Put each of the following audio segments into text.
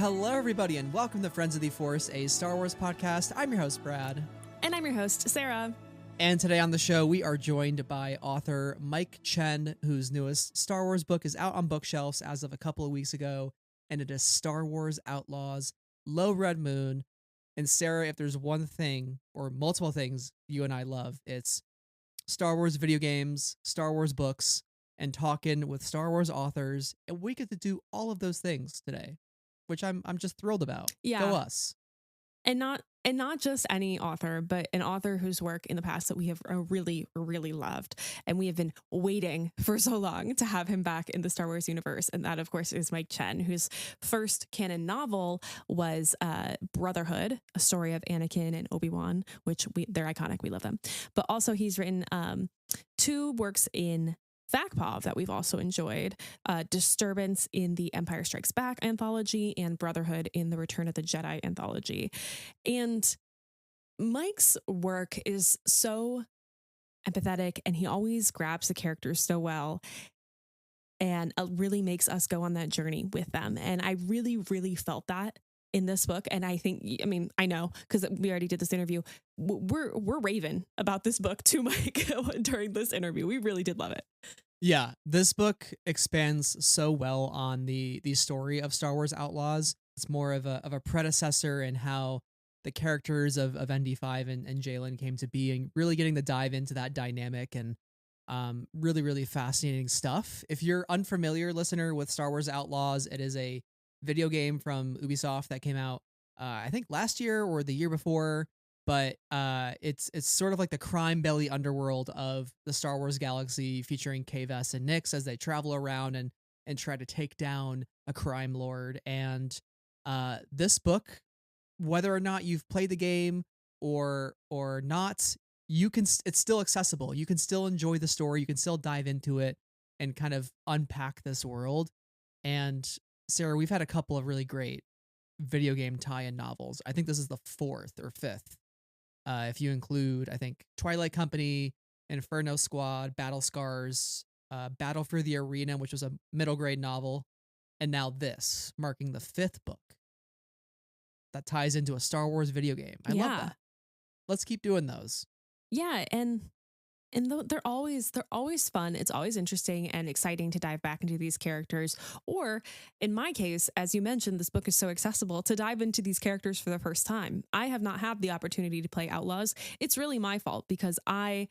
Hello, everybody, and welcome to Friends of the Force, a Star Wars podcast. I'm your host, Brad. And I'm your host, Sarah. And today on the show, we are joined by author Mike Chen, whose newest Star Wars book is out on bookshelves as of a couple of weeks ago, and it is Star Wars Outlaws, Low Red Moon. And Sarah, if there's one thing, or multiple things you and I love, it's Star Wars video games, Star Wars books, and talking with Star Wars authors. And we get to do all of those things today, which I'm just thrilled about. Yeah. Go us. And not just any author, but an author whose work in the past that we have really, really loved. And we have been waiting for so long to have him back in the Star Wars universe. And that, of course, is Mike Chen, whose first canon novel was Brotherhood, a story of Anakin and Obi-Wan, which they're iconic. We love them. But also he's written two works in Vakpov that we've also enjoyed, Disturbance in the Empire Strikes Back anthology and Brotherhood in the Return of the Jedi anthology. And Mike's work is so empathetic, and he always grabs the characters so well and really makes us go on that journey with them. And I really, really felt that in this book. And I think, I know, because we already did this interview, we're raving about this book to Mike during this interview. We really did love it. Yeah, this book expands so well on the story of Star Wars Outlaws. It's more of a predecessor in how the characters of ND5 and Jalen came to be, and really getting to dive into that dynamic, and really, really fascinating stuff. If you're unfamiliar, listener, with Star Wars Outlaws, it is a video game from Ubisoft that came out, I think last year or the year before. But it's sort of like the crime belly underworld of the Star Wars galaxy, featuring K-Vess and Nix as they travel around and try to take down a crime lord. And this book, whether or not you've played the game or not, it's still accessible. You can still enjoy the story. You can still dive into it and kind of unpack this world. And Sarah, we've had a couple of really great video game tie-in novels. I think this is the fourth or fifth. If you include, I think, Twilight Company, Inferno Squad, Battle Scars, Battle for the Arena, which was a middle grade novel, and now this, marking the fifth book that ties into a Star Wars video game. I love that. Let's keep doing those. Yeah, and they're always fun. It's always interesting and exciting to dive back into these characters. Or in my case, as you mentioned, this book is so accessible, to dive into these characters for the first time. I have not had the opportunity to play Outlaws. It's really my fault, because I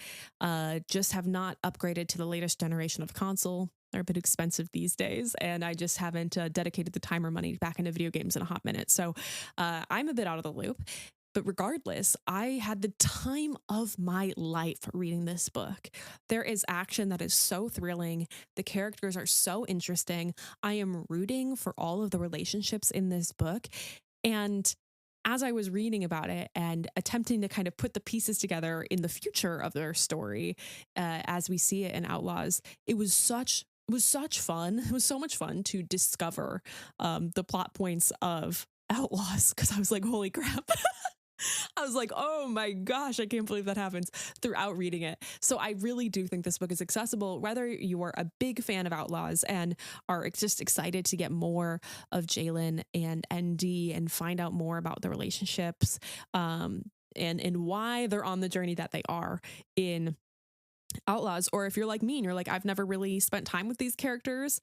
just have not upgraded to the latest generation of console. They're a bit expensive these days, and I just haven't dedicated the time or money back into video games in a hot minute. So I'm a bit out of the loop. But regardless, I had the time of my life reading this book. There is action that is so thrilling. The characters are so interesting. I am rooting for all of the relationships in this book. And as I was reading about it and attempting to kind of put the pieces together in the future of their story, as we see it in Outlaws, it was such fun. It was so much fun to discover the plot points of Outlaws, because I was like, holy crap. I was like, oh my gosh, I can't believe that happens throughout reading it. So I really do think this book is accessible, whether you are a big fan of Outlaws and are just excited to get more of Jalen and ND and find out more about the relationships, and why they're on the journey that they are in Outlaws. Or if you're like me and you're like, I've never really spent time with these characters,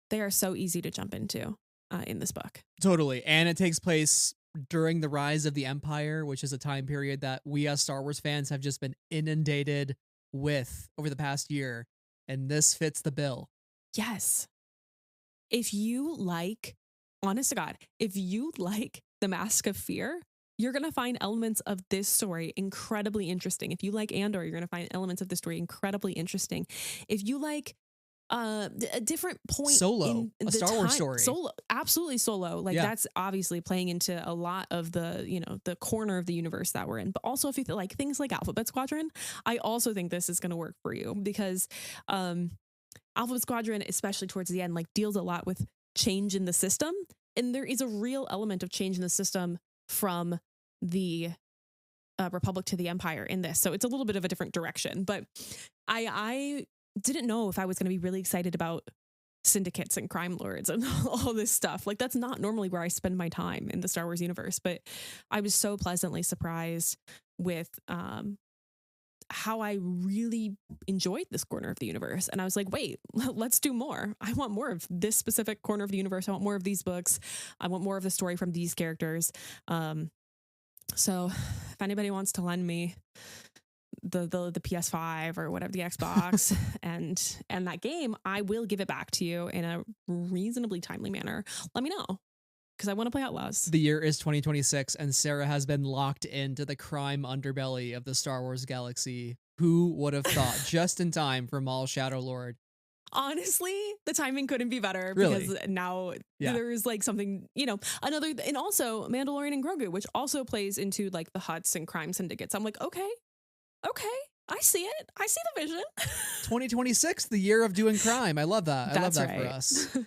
they are so easy to jump into in this book. Totally. And it takes place during the rise of the Empire, which is a time period that we as Star Wars fans have just been inundated with over the past year. And this fits the bill. Yes. If you like, honest to God, if you like The Mask of Fear, you're going to find elements of this story incredibly interesting. If you like Andor, you're going to find elements of this story incredibly interesting. If you like a different point in a Star Wars story. Absolutely Solo. That's obviously playing into a lot of the corner of the universe that we're in. But also if you like things like Alphabet Squadron, I also think this is going to work for you, because Alphabet Squadron, especially towards the end, deals a lot with change in the system. And there is a real element of change in the system from the Republic to the Empire in this. So it's a little bit of a different direction. But I didn't know if I was going to be really excited about syndicates and crime lords and all this stuff. Like that's not normally where I spend my time in the Star Wars universe, but I was so pleasantly surprised with how I really enjoyed this corner of the universe. And I was like, wait, let's do more. I want more of this specific corner of the universe. I want more of these books. I want more of the story from these characters. So if anybody wants to lend me the PS5 or whatever, the Xbox and that game, I will give it back to you in a reasonably timely manner. Let me know, because I want to play Outlaws. The year is 2026, and Sarah has been locked into the crime underbelly of the Star Wars galaxy. Who would have thought? Just in time for Maul Shadow Lord. Honestly, the timing couldn't be better, Really? because now Yeah. there's like something, another, and also Mandalorian and Grogu, which also plays into like the Hutts and crime syndicates. I'm like, okay, I see it. I see the vision. 2026, the year of doing crime. I love that. I love That's that right. for us.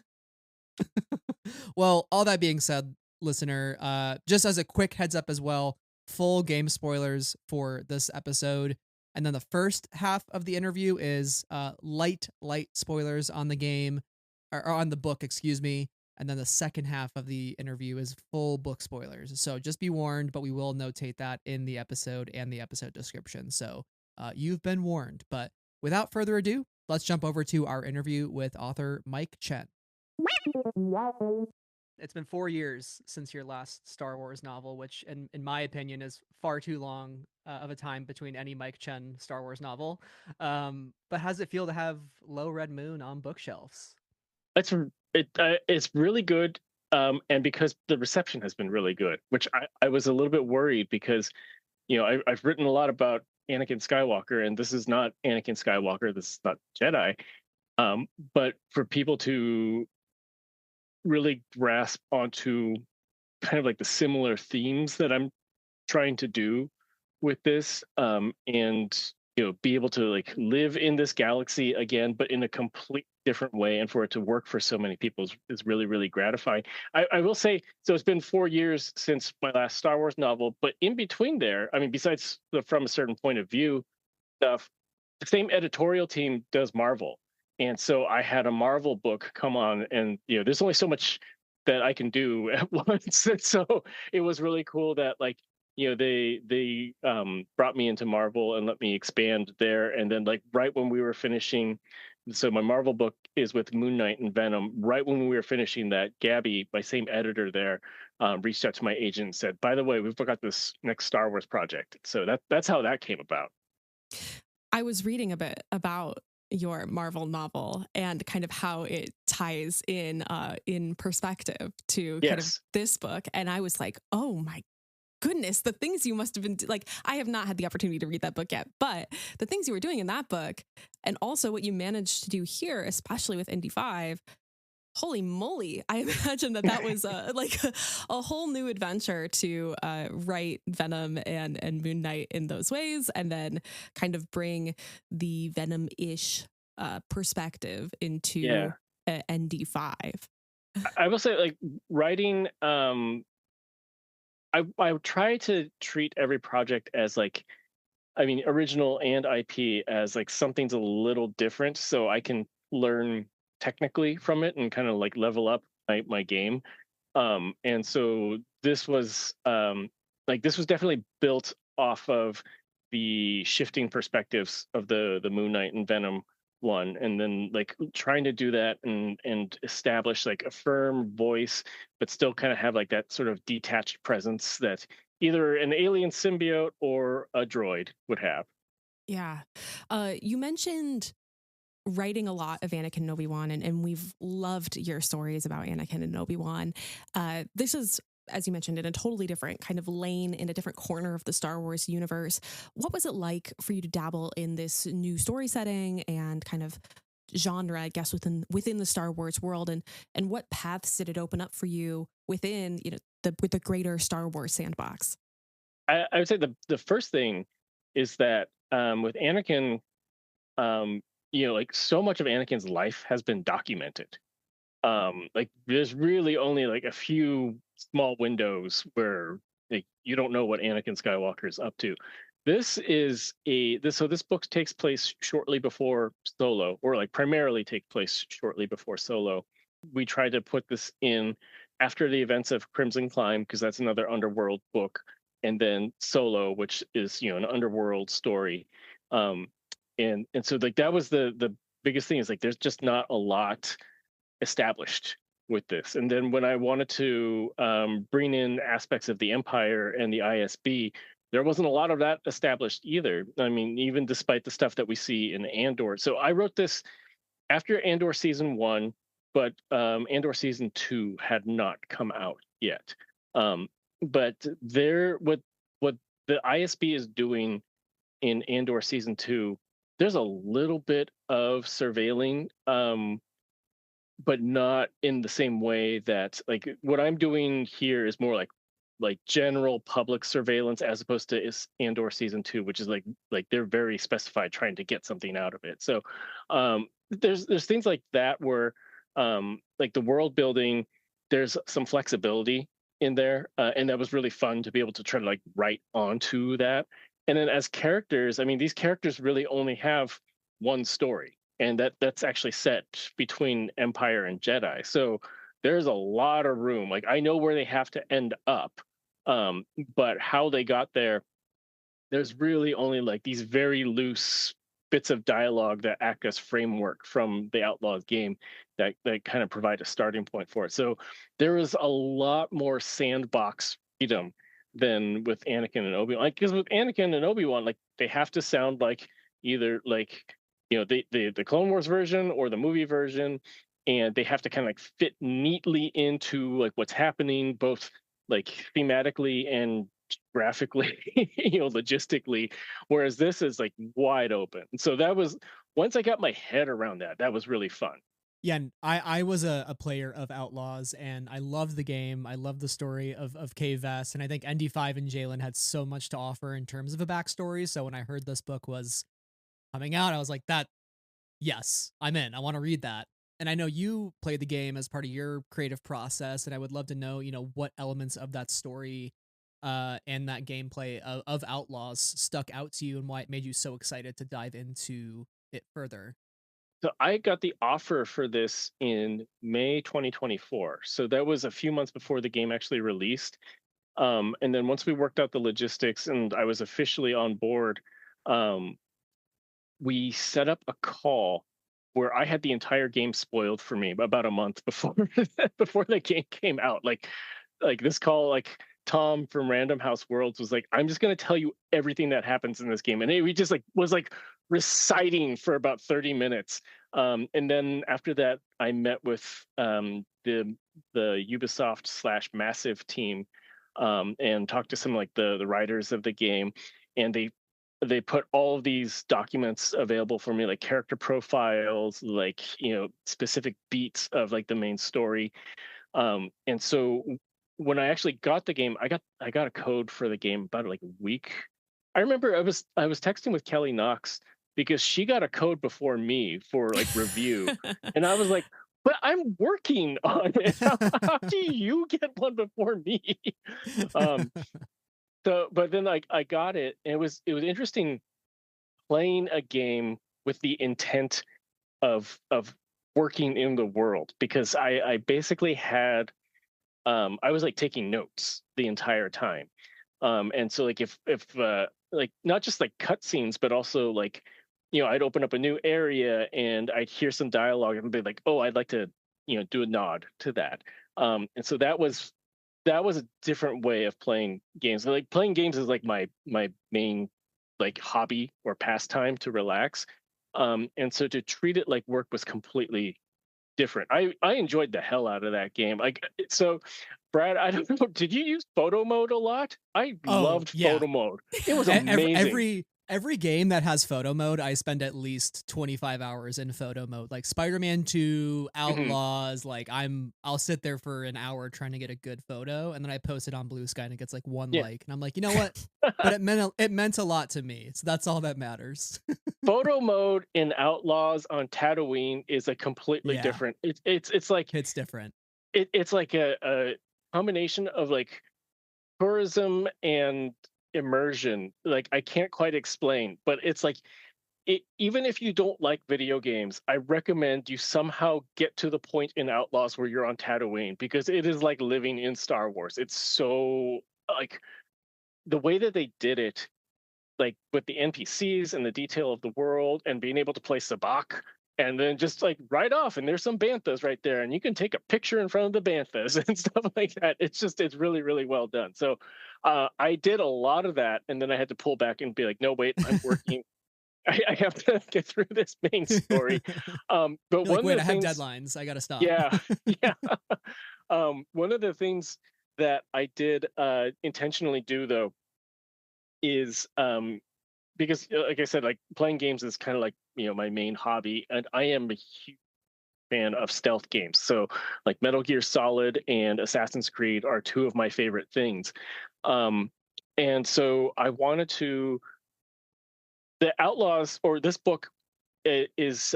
Well, all that being said, listener, just as a quick heads up as well, full game spoilers for this episode. And then the first half of the interview is light spoilers on the game, or on the book, excuse me. And then the second half of the interview is full book spoilers. So just be warned, but we will notate that in the episode and the episode description. So you've been warned. But without further ado, let's jump over to our interview with author Mike Chen. It's been 4 years since your last Star Wars novel, which, in my opinion, is far too long of a time between any Mike Chen Star Wars novel. But how does it feel to have Low Red Moon on bookshelves? It's really good, and because the reception has been really good, which I was a little bit worried, because I've written a lot about Anakin Skywalker, and this is not Anakin Skywalker, this is not Jedi, but for people to really grasp onto kind of like the similar themes that I'm trying to do with this, and be able to like live in this galaxy again, but in a complete different way, and for it to work for so many people is really, really gratifying. I will say, so it's been 4 years since my last Star Wars novel, but in between there, I mean, besides the From a Certain Point of View stuff, the same editorial team does Marvel. And so I had a Marvel book come on, and there's only so much that I can do at once. And so it was really cool that like they brought me into Marvel and let me expand there. And then like right when we were finishing, so my Marvel book is with Moon Knight and Venom. Right when we were finishing that, Gabby, my same editor there, reached out to my agent and said, "By the way, we've got this next Star Wars project." So that's how that came about. I was reading a bit about your Marvel novel and kind of how it ties in perspective to kind of this book, and I was like, oh my goodness, the things you must have been like, I have not had the opportunity to read that book yet, but the things you were doing in that book, and also what you managed to do here, especially with Indy 5, holy moly, I imagine that was a whole new adventure to write Venom and Moon Knight in those ways, and then kind of bring the Venom-ish perspective into ND5. I will say, like, writing, I try to treat every project as like, I mean, original and IP as like something's a little different, so I can learn technically from it and kind of like level up my game. And so this was this was definitely built off of the shifting perspectives of the Moon Knight and Venom one, and then like trying to do that and establish like a firm voice, but still kind of have like that sort of detached presence that either an alien symbiote or a droid would have. Yeah. You mentioned writing a lot of Anakin and Obi-Wan, and we've loved your stories about Anakin and Obi-Wan. This is, as you mentioned, in a totally different kind of lane, in a different corner of the Star Wars universe. What was it like for you to dabble in this new story setting and kind of genre, I guess, within the Star Wars world, and what paths did it open up for you within with the greater Star Wars sandbox? I would say the first thing is that with Anakin, like so much of Anakin's life has been documented. Like there's really only like a few small windows where like you don't know what Anakin Skywalker is up to. this book takes place shortly before Solo, or like primarily take place shortly before Solo. We tried to put this in after the events of Crimson Climb, because that's another underworld book, and then Solo, which is, an underworld story. um and so like that was the biggest thing, is like there's just not a lot established with this. And then when I wanted to bring in aspects of the Empire and the ISB, there wasn't a lot of that established either. I mean, even despite the stuff that we see in Andor. So I wrote this after Andor season one, but Andor season two had not come out yet. Um, but what the ISB is doing in Andor season two, there's a little bit of surveilling, but not in the same way that, like, what I'm doing here is more like general public surveillance, as opposed to is Andor season two, which is like they're very specified trying to get something out of it. So there's things like that where like the world building, there's some flexibility in there, and that was really fun to be able to try to like write onto that. And then as characters, I mean, these characters really only have one story, and that's actually set between Empire and Jedi. So there's a lot of room. Like I know where they have to end up, but how they got there, there's really only like these very loose bits of dialogue that act as framework from the Outlaws game that kind of provide a starting point for it. So there is a lot more sandbox freedom than with Anakin and Obi-Wan. Like, because with Anakin and Obi-Wan, like they have to sound like either like the Clone Wars version or the movie version, and they have to kind of like fit neatly into like what's happening, both like thematically and graphically, logistically. Whereas this is like wide open. So that was, once I got my head around that, that was really fun. Yeah, and I was a player of Outlaws, and I loved the game. I loved the story of Kay Vess, and I think ND5 and Jalen had so much to offer in terms of a backstory. So when I heard this book was coming out, I was like, yes, I'm in. I want to read that. And I know you played the game as part of your creative process, and I would love to know, what elements of that story and that gameplay of Outlaws stuck out to you, and why it made you so excited to dive into it further. So I got the offer for this in May 2024. So that was a few months before the game actually released. And then once we worked out the logistics and I was officially on board, um, we set up a call where I had the entire game spoiled for me about a month before before the game came out. Like this call, like Tom from Random House Worlds was like, "I'm just gonna tell you everything that happens in this game," and we just like was like reciting for about 30 minutes. And then after that, I met with the Ubisoft slash Massive team, and talked to some like the writers of the game, and they put all of these documents available for me, like character profiles, like specific beats of like the main story. And so when I actually got the game, I got a code for the game about like a week. I remember I was texting with Kelly Knox because she got a code before me for like review, and I was like, "But I'm working on it. How do you get one before me?" um, so, but then I got it, and it was interesting playing a game with the intent of working in the world, because I basically had I was like taking notes the entire time. And so like if like not just like cutscenes, but also like I'd open up a new area and I'd hear some dialogue and be like, "Oh, I'd like to do a nod to that." And so that was a different way of playing games. Like playing games is like my main like hobby or pastime to relax. And so to treat it like work was completely different. I enjoyed the hell out of that game. Like so, Brad, I don't know. Did you use photo mode a lot? I Oh, loved yeah. photo mode. It was Every, amazing. every game that has photo mode, I spend at least 25 hours in photo mode. Like Spider-Man 2, Mhm. Outlaws, like I'll sit there for an hour trying to get a good photo, and then I post it on Blue Sky and it gets like one Yeah. like, and I'm like, you know what? But it meant a lot to me. So that's all that matters. Photo mode in Outlaws on Tatooine is a completely Yeah, different. It's like it's different. it's like a combination of like tourism and immersion like I can't quite explain, but it's like even if you don't like video games, I recommend you somehow get to the point in Outlaws where you're on Tatooine because it is like living in Star Wars. It's so like the way that they did it, like with the NPCs and the detail of the world and being able to play sabacc and then just like right off and there's some banthas right there and you can take a picture in front of the banthas and stuff like that. It's really really well done. So I did a lot of that and then I had to pull back and be like, no wait, I'm working. I have to get through this main story. But You're like, one of wait, the I have things, deadlines. I gotta stop. yeah, yeah. One of the things that I did intentionally do though is because like I said, like playing games is kind of like my main hobby, and I am a huge fan of stealth games. So like Metal Gear Solid and Assassin's Creed are two of my favorite things. Um, and so I wanted to the Outlaws or this book is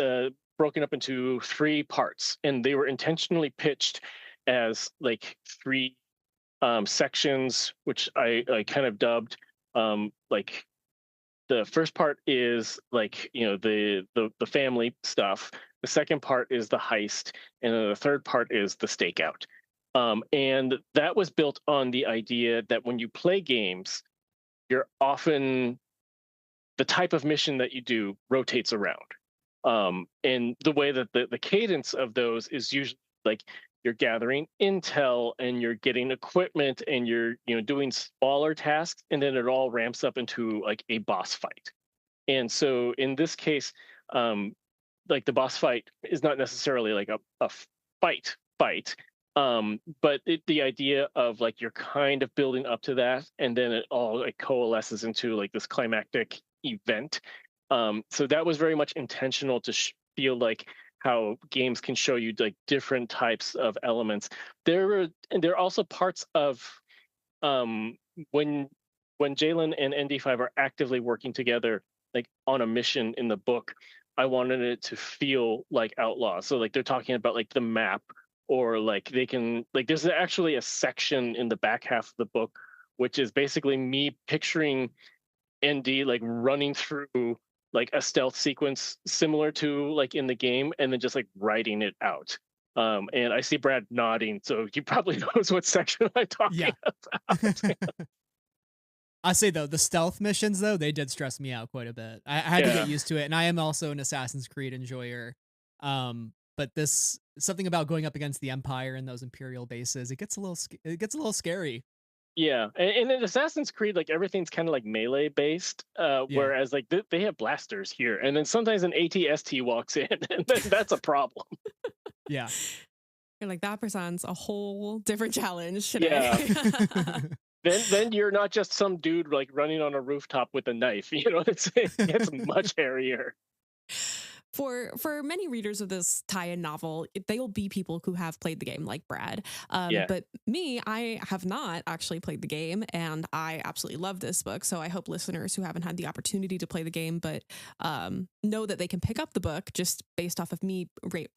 broken up into three parts, and they were intentionally pitched as like three sections, which I kind of dubbed like the first part is like the family stuff. The second part is the heist, and then the third part is the stakeout. And that was built on the idea that when you play games, you're often the type of mission that you do rotates around. And the way that the cadence of those is usually like you're gathering intel and you're getting equipment and you're doing smaller tasks and then it all ramps up into like a boss fight. And so in this case, like the boss fight is not necessarily like a fight, but the idea of like you're kind of building up to that and then it all like coalesces into like this climactic event. So that was very much intentional to feel like how games can show you like different types of elements. There are also parts of um, when Jalen and ND5 are actively working together, like on a mission in the book. I wanted it to feel like Outlaws. So like they're talking about like the map, or like they can like there's actually a section in the back half of the book, which is basically me picturing ND like running through like a stealth sequence similar to like in the game, and then just like writing it out. And I see Brad nodding, so he probably knows what section I'm talking Yeah. about. I say though, the stealth missions though, they did stress me out quite a bit. I had to get Yeah, used to it, and I am also an Assassin's Creed enjoyer. But this something about going up against the Empire and those Imperial bases, it gets a little scary. yeah. And in Assassin's Creed, like everything's kind of like melee based, Yeah, whereas like they have blasters here, and then sometimes an ATST walks in, and then that's a problem. yeah. You're like, that presents a whole different challenge today. Yeah. Then you're not just some dude like running on a rooftop with a knife. It gets much hairier. For many readers of this tie-in novel, they will be people who have played the game, like Brad. Yeah. But me, I have not actually played the game, and I absolutely love this book. So I hope listeners who haven't had the opportunity to play the game, but know that they can pick up the book just based off of me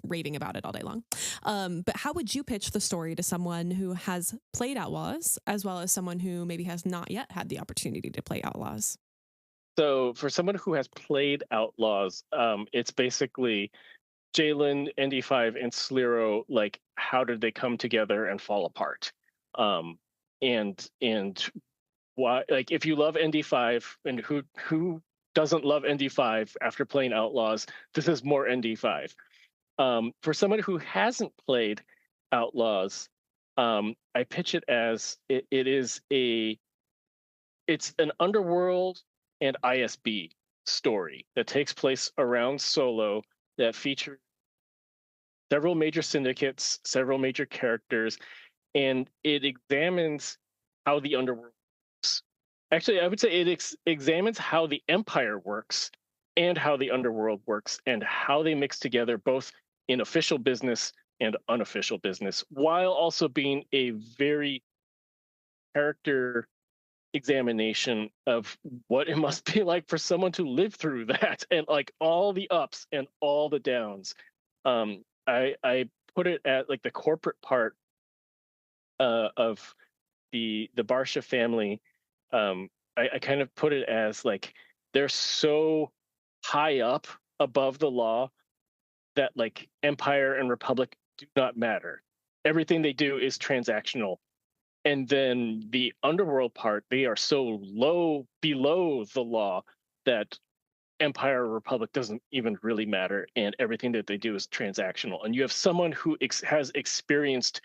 raving about it all day long. But how would you pitch the story to someone who has played Outlaws, as well as someone who maybe has not yet had the opportunity to play Outlaws? So for someone who has played Outlaws, it's basically Jalen, ND5, and Slero. Like, how did they come together and fall apart? And why? Like, if you love ND5, and who doesn't love ND5 after playing Outlaws, this is more ND5. For someone who hasn't played Outlaws, I pitch it as it's an underworld and ISB story that takes place around Solo, that features several major syndicates, several major characters, and it examines how the underworld works. Actually, I would say it examines how the Empire works and how the underworld works and how they mix together both in official business and unofficial business, while also being a very character examination of what it must be like for someone to live through that and like all the ups and all the downs. I put it at like the corporate part of the Barsha family. I kind of put it as like they're so high up above the law that like Empire and Republic do not matter. Everything they do is transactional. And then the underworld part, they are so low below the law that Empire or Republic doesn't even really matter, and everything that they do is transactional. And you have someone who has experienced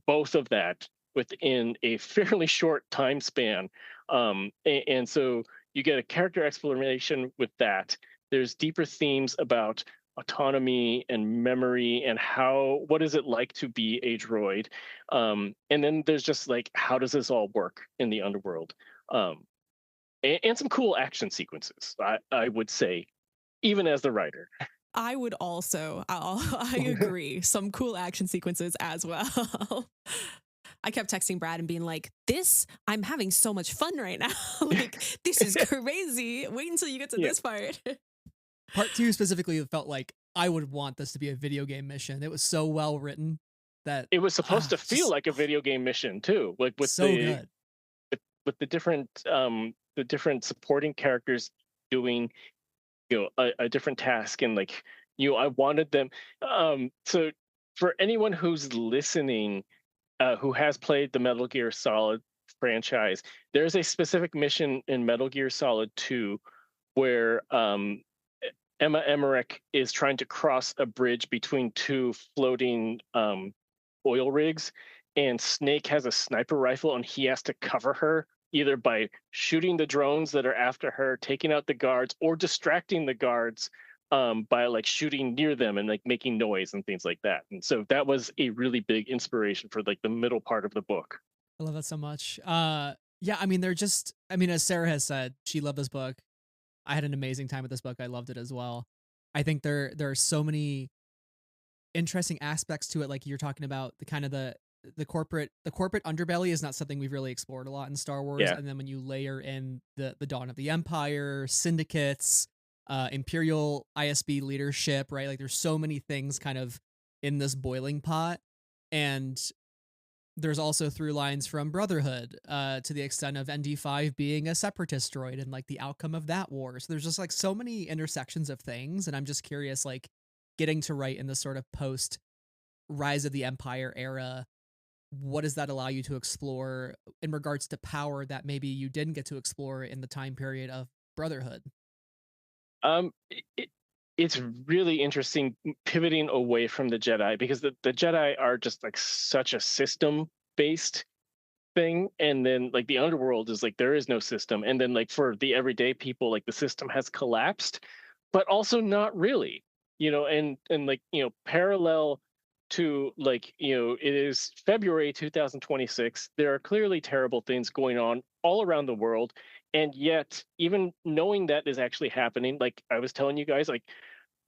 both of that within a fairly short time span, and so you get a character exploration with that. There's deeper themes about autonomy and memory and how what is it like to be a droid, and then there's just like how does this all work in the underworld. And some cool action sequences. I would say, even as the writer. I would also, I agree, some cool action sequences as well. I kept texting Brad and being like, this, I'm having so much fun right now. Like, this is crazy. Wait until you get to Yeah. this part. Part 2 specifically felt like I would want this to be a video game mission. It was so well written that It was supposed to feel just like a video game mission too, like so good. with the different supporting characters doing a different task, and like I wanted them. So for anyone who's listening, who has played the Metal Gear Solid franchise, there's a specific mission in Metal Gear Solid 2 where Emma Emmerich is trying to cross a bridge between two floating oil rigs, and Snake has a sniper rifle, and he has to cover her either by shooting the drones that are after her, taking out the guards, or distracting the guards by like shooting near them and like making noise and things like that. And so that was a really big inspiration for like the middle part of the book. I love that so much. Yeah, I mean, they're just, I mean, as Sarah has said, she loved this book. I had an amazing time with this book. I loved it as well. I think there are so many interesting aspects to it. Like you're talking about the kind of the corporate underbelly is not something we've really explored a lot in Star Wars. Yeah. And then when you layer in the dawn of the Empire, syndicates, Imperial ISB leadership, right? Like there's so many things kind of in this boiling pot. And there's also through lines from Brotherhood, to the extent of ND5 being a separatist droid and like the outcome of that war. So there's just like so many intersections of things. And I'm just curious, like getting to write in this sort of post Rise of the Empire era, what does that allow you to explore in regards to power that maybe you didn't get to explore in the time period of Brotherhood? It, it's really interesting pivoting away from the Jedi, because the Jedi are just like such a system based thing, and then like the underworld is like there is no system, and then like for the everyday people, like the system has collapsed, but also not really, and like parallel to like it is February 2026. There are clearly terrible things going on all around the world, and yet even knowing that is actually happening, like I was telling you guys, like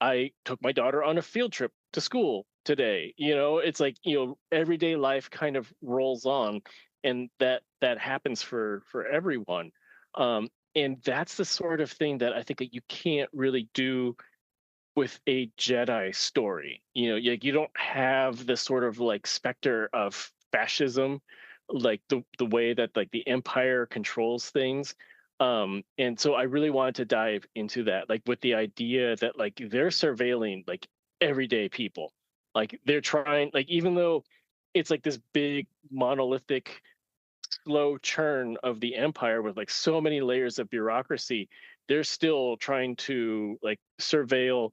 I took my daughter on a field trip to school today. It's like everyday life kind of rolls on, and that happens for everyone. And that's the sort of thing that I think that you can't really do with a Jedi story. You don't have the sort of like specter of fascism, like the way that like the Empire controls things. And so I really wanted to dive into that, like with the idea that like they're surveilling like everyday people. Like they're trying, like even though it's like this big monolithic slow churn of the Empire with like so many layers of bureaucracy, they're still trying to like surveil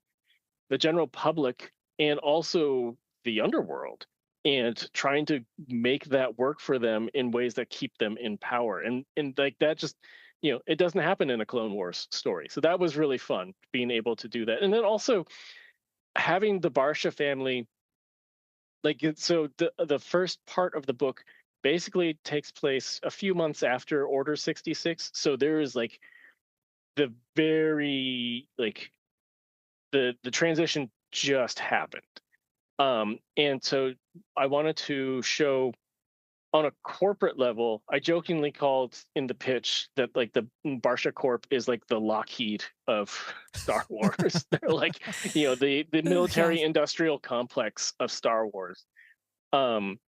the general public and also the underworld, and trying to make that work for them in ways that keep them in power. And like that just it doesn't happen in a Clone Wars story. So that was really fun being able to do that. And then also having the Barsha family, like so the first part of the book basically takes place a few months after Order 66. So there is like the very like the transition just happened. And so I wanted to show on a corporate level. I jokingly called in the pitch that like the Barsha Corp is like the Lockheed of Star Wars. They're like, the military Yes. industrial complex of Star Wars. And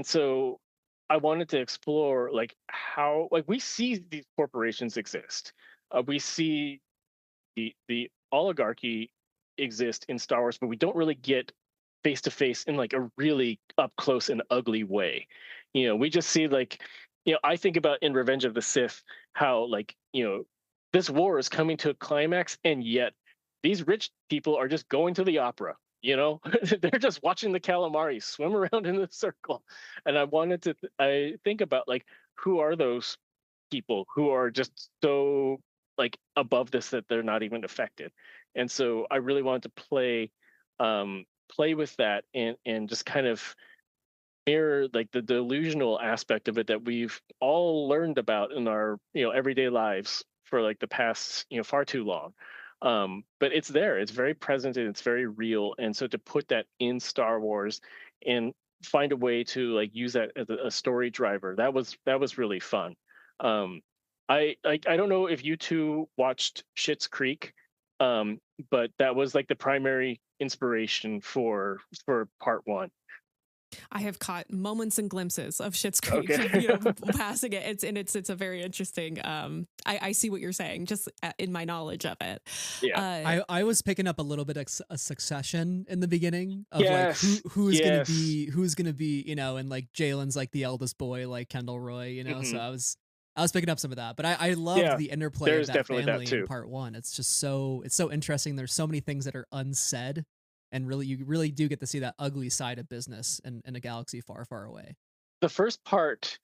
so I wanted to explore like how like we see these corporations exist. We see the oligarchy exist in Star Wars, but we don't really get face to face in like a really up close and ugly way. We just see like, I think about in Revenge of the Sith how like, this war is coming to a climax, and yet these rich people are just going to the opera. They're just watching the calamari swim around in the circle. And I think about like, who are those people who are just so like above this that they're not even affected. And so I really wanted to play with that, and just kind of mirror like the delusional aspect of it that we've all learned about in our everyday lives for like the past far too long. But it's there, it's very present, and it's very real. And so to put that in Star Wars and find a way to like use that as a story driver, that was really fun. um I don't know if you two watched Schitt's Creek, but that was like the primary inspiration for part one. I have caught moments and glimpses of Schitt's Creek, Okay. passing it. It's a very interesting. I see what you're saying, just in my knowledge of it. Yeah. I was picking up a little bit of a Succession in the beginning of like Yes. who's gonna be, and like Jalen's like the eldest boy, like Kendall Roy, so Hmm. I was picking up some of that. But I loved Yeah, the interplay of there's that definitely that family in too. part one. It's so interesting. There's so many things that are unsaid, and really you really do get to see that ugly side of business in a galaxy far, far away. The first part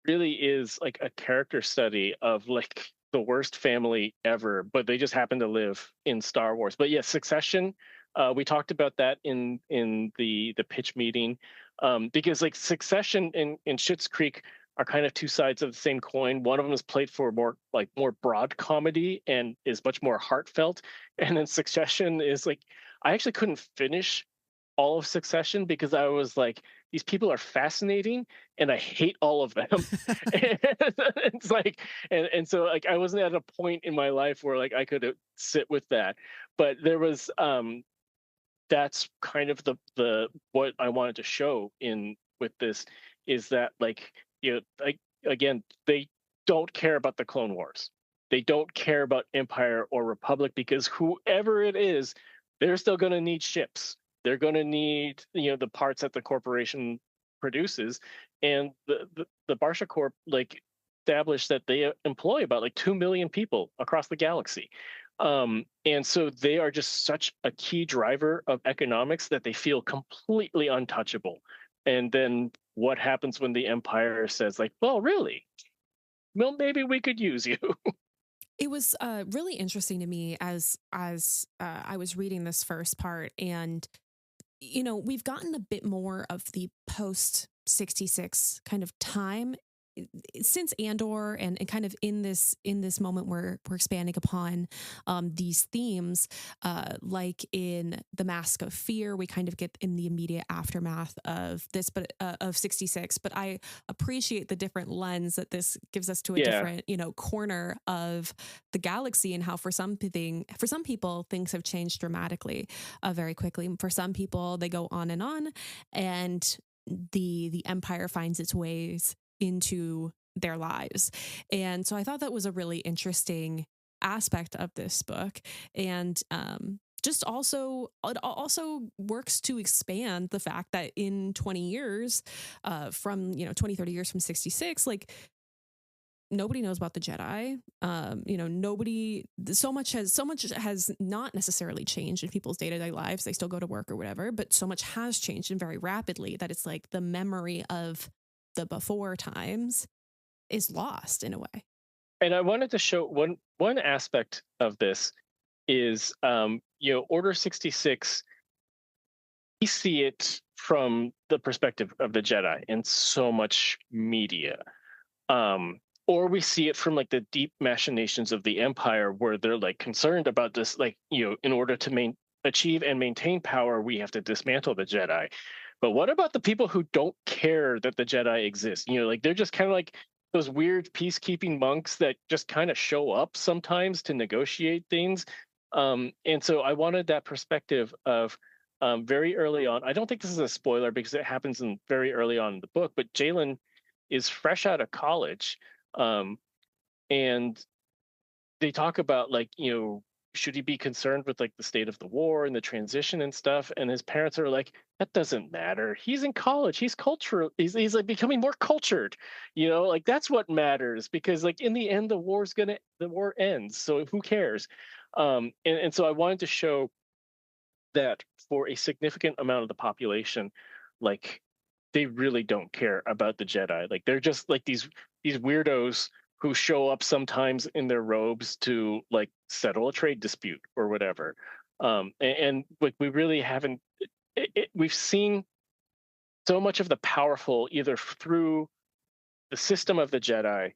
really is like a character study of like the worst family ever, but they just happen to live in Star Wars. But yes, Succession, we talked about that in the pitch meeting, because like Succession and Schitt's Creek are kind of two sides of the same coin. One of them is played for more broad comedy and is much more heartfelt, and then Succession is like, I actually couldn't finish all of Succession because I was like, these people are fascinating and I hate all of them. And it's like, and so like I wasn't at a point in my life where like I could sit with that. But there was that's kind of the what I wanted to show in with this, is that like, like, again, they don't care about the Clone Wars. They don't care about Empire or Republic, because whoever it is, they're still going to need ships. They're going to need the parts that the corporation produces. And the Barsha Corp like established that they employ about like 2 million people across the galaxy. And so they are just such a key driver of economics that they feel completely untouchable. And then what happens when the Empire says like, well, really, well, maybe we could use you. It was really interesting to me as I was reading this first part, and we've gotten a bit more of the post 66 kind of time since Andor, and kind of in this moment where we're expanding upon these themes, like in the Mask of Fear, we kind of get in the immediate aftermath of this, but of 66. But I appreciate the different lens that this gives us to a Yeah. different corner of the galaxy, and how for some people things have changed dramatically, very quickly. For some people, they go on, and the empire finds its ways into their lives. And so I thought that was a really interesting aspect of this book. And just also, it also works to expand the fact that in 20 years, from 20, 30 years from 66, like, nobody knows about the Jedi. Nobody, so much has not necessarily changed in people's day-to-day lives. They still go to work or whatever, but so much has changed, and very rapidly, that it's like the memory of the before times is lost in a way. And I wanted to show one aspect of this is, Order 66. We see it from the perspective of the Jedi in so much media, or we see it from like the deep machinations of the Empire, where they're like concerned about this, like, in order to achieve and maintain power, we have to dismantle the Jedi. But what about the people who don't care that the Jedi exist? Like, they're just kind of like those weird peacekeeping monks that just kind of show up sometimes to negotiate things. And so I wanted that perspective of, very early on. I don't think this is a spoiler because it happens in very early on in the book, but Jalen is fresh out of college, um, and they talk about like, should he be concerned with like the state of the war and the transition and stuff, and his parents are like, that doesn't matter, he's in college, he's cultural, he's like becoming more cultured, like that's what matters, because like in the end the war ends, so who cares. And so I wanted to show that for a significant amount of the population, like they really don't care about the Jedi. Like they're just like these weirdos who show up sometimes in their robes to like settle a trade dispute or whatever. And like we really haven't. We've seen so much of the powerful either through the system of the Jedi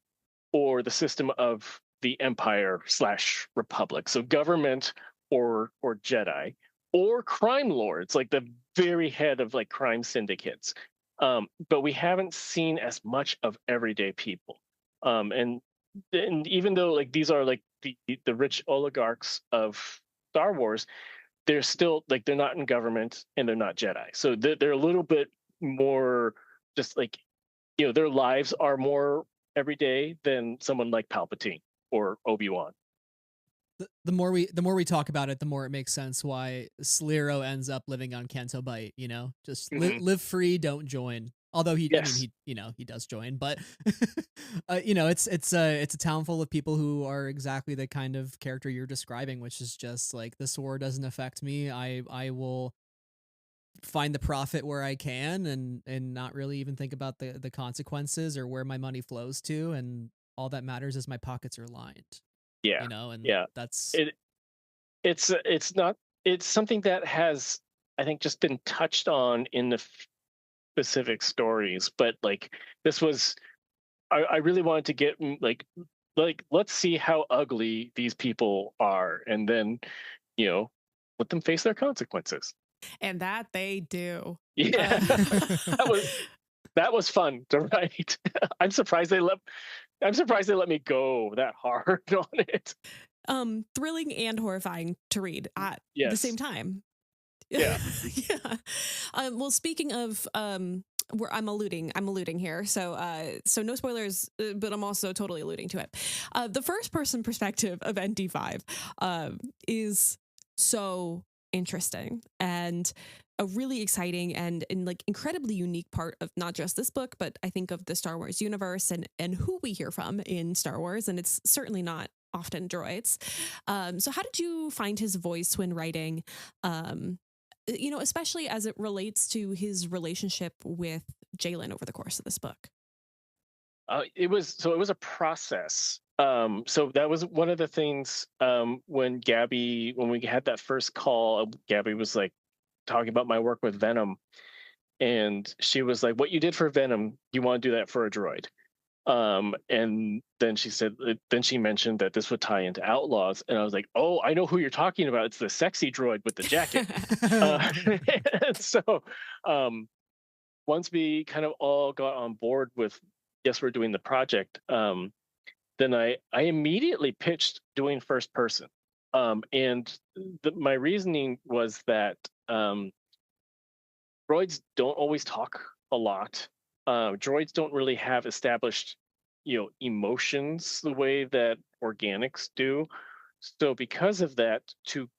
or the system of the Empire slash Republic. So government or Jedi or crime lords, like the very head of like crime syndicates. But we haven't seen as much of everyday people. And even though like these are like the rich oligarchs of Star Wars, they're still like they're not in government and they're not Jedi. So they're a little bit more just like their lives are more every day than someone like Palpatine or Obi-Wan. The more we talk about it, the more it makes sense why Sliro ends up living on Canto Bight. Just live free, don't join. Although Yes. he does join, but it's a town full of people who are exactly the kind of character you're describing, which is just like this war doesn't affect me. I will find the profit where I can and not really even think about the consequences or where my money flows to, and all that matters is my pockets are lined. Yeah. And Yeah. that's It it's not it's something that has, I think, just been touched on in the specific stories, but like this was I really wanted to get like let's see how ugly these people are, and then you know let them face their consequences. And that they do. Yeah. that was that was fun to write. I'm surprised they let me go that hard on it. Thrilling and horrifying to read at the same Yes. time. Yeah. Yeah. Well, speaking of where I'm alluding here. So no spoilers, but I'm also totally alluding to it. The first person perspective of ND5 is so interesting and a really exciting and like incredibly unique part of not just this book, but I think of the Star Wars universe and who we hear from in Star Wars. And it's certainly not often droids. So how did you find his voice when writing? Especially as it relates to his relationship with Jalen over the course of this book. It was a process. So that was one of the things when we had that first call, Gabby was like talking about my work with Venom, and she was like, "What you did for Venom, you want to do that for a droid?" And then she mentioned that this would tie into Outlaws, and I was like, "Oh, I know who you're talking about. It's the sexy droid with the jacket." And so once we kind of all got on board with yes, we're doing the project, then I immediately pitched doing first person. And my reasoning was that droids don't always talk a lot. Droids don't really have established, emotions the way that organics do. So because of that, to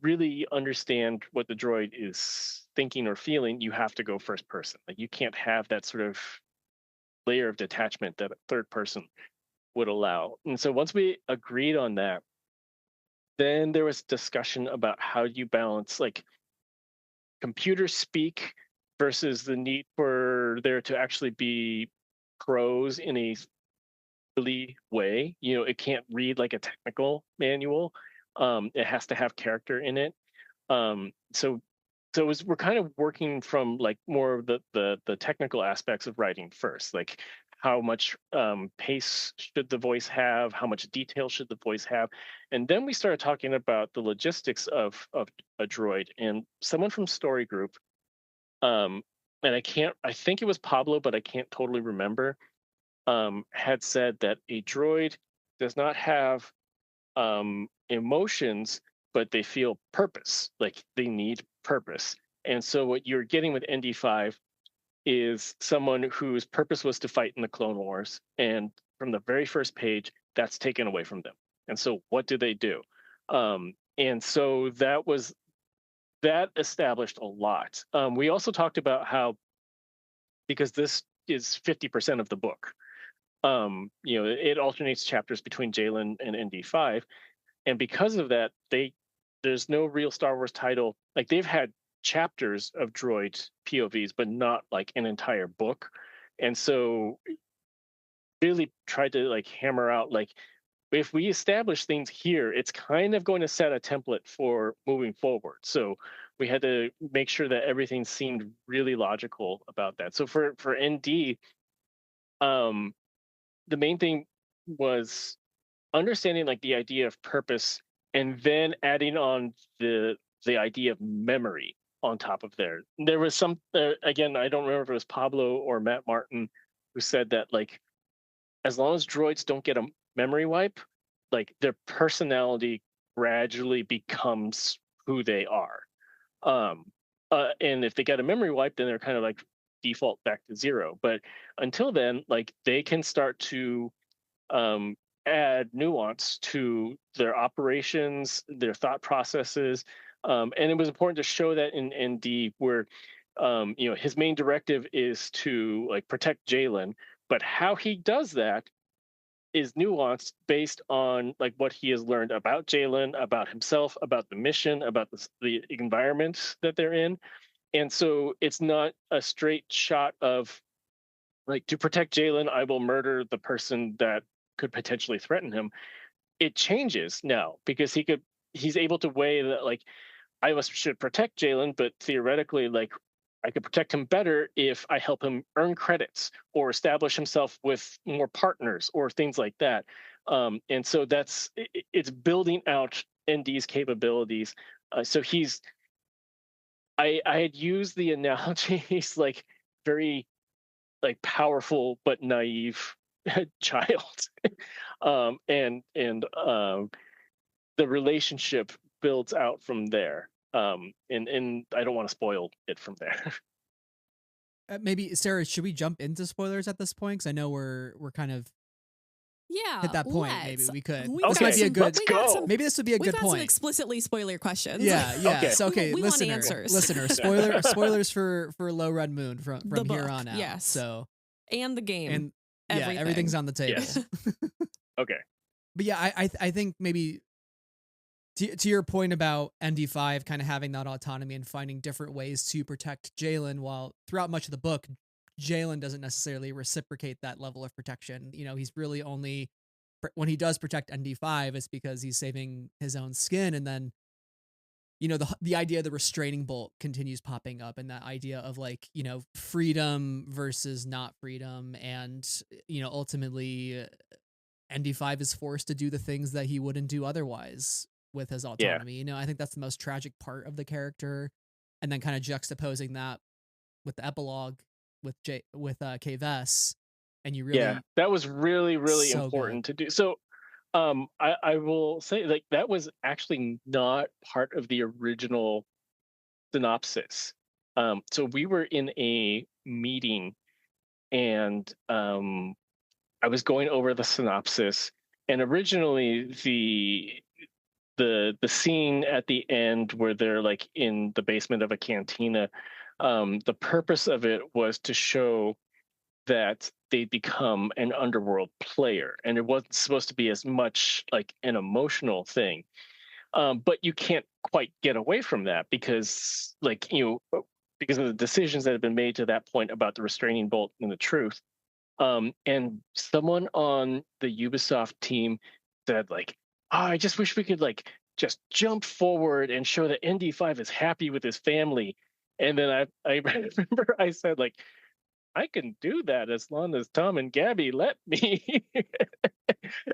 really understand what the droid is thinking or feeling, you have to go first person. Like you can't have that sort of layer of detachment that a third person would allow. And so once we agreed on that, then there was discussion about how you balance like computer speak versus the need for there to actually be prose in a really way. It can't read like a technical manual. It has to have character in it. So we're kind of working from like more of the technical aspects of writing first, like how much pace should the voice have, how much detail should the voice have, and then we started talking about the logistics of a droid. And someone from Story Group, and I think it was Pablo, but I can't totally remember, had said that a droid does not have emotions, but they feel purpose, like they need purpose. And so what you're getting with ND5 is someone whose purpose was to fight in the Clone Wars, and from the very first page, that's taken away from them. And so, what do they do? And so that established a lot. We also talked about how, because this is 50% of the book, it alternates chapters between Jalen and ND5, and because of that, there's no real Star Wars title. Like, they've had chapters of droid POVs, but not like an entire book. And so really tried to like hammer out, like, if we establish things here, it's kind of going to set a template for moving forward. So we had to make sure that everything seemed really logical about that. So for ND, um, the main thing was understanding like the idea of purpose, and then adding on the idea of memory on top of there. There was some again, I don't remember if it was Pablo or Matt Martin who said that, like, as long as droids don't get a memory wipe, like, their personality gradually becomes who they are. Um, and if they get a memory wipe, then they're kind of like default back to zero. But until then, like, they can start to um, add nuance to their operations, their thought processes. And it was important to show that in ND, where his main directive is to like protect Jalen, but how he does that is nuanced based on like what he has learned about Jalen, about himself, about the mission, about the environment that they're in. And so it's not a straight shot of like, to protect Jalen, I will murder the person that could potentially threaten him. It changes now because he's able to weigh that, like, should protect Jalen, but theoretically, like, I could protect him better if I help him earn credits or establish himself with more partners or things like that. And so it's building out ND's capabilities. So I had used the analogy, he's like very like powerful but naive child. And the relationship builds out from there. And I don't want to spoil it from there. Maybe Sarah, should we jump into spoilers at this point? Because I know we're kind of Yeah, at that point. Maybe let's. we could. We've This got might be a some- good. let's we got go. some- Maybe this would be a We've good got some point. explicitly spoiler questions. Yeah, yeah. Okay. So okay, We want listener, answers. listener, spoilers for Low Red Moon from The here book, on out. yes. So And the game. and everything. everything's on the table. Yes. Okay. But yeah, I think maybe to your point about ND5 kind of having that autonomy and finding different ways to protect Jalen, while throughout much of the book, Jalen doesn't necessarily reciprocate that level of protection. He's really only, when he does protect ND5, it's because he's saving his own skin. And then, the idea of the restraining bolt continues popping up, and that idea of like, freedom versus not freedom. And, ultimately ND5 is forced to do the things that he wouldn't do otherwise with his autonomy. I think that's the most tragic part of the character. And then kind of juxtaposing that with the epilogue with K-Vess, and you really that was really, really so important to do. So I will say, like, that was actually not part of the original synopsis. So we were in a meeting, and I was going over the synopsis, and originally the scene at the end where they're like in the basement of a cantina, the purpose of it was to show that they become an underworld player, and it wasn't supposed to be as much like an emotional thing. But you can't quite get away from that because, like, because of the decisions that have been made to that point about the restraining bolt and the truth. And someone on the Ubisoft team said, like, oh, I just wish we could like just jump forward and show that ND5 is happy with his family. And then I remember I said, like, I can do that as long as Tom and Gabby let me.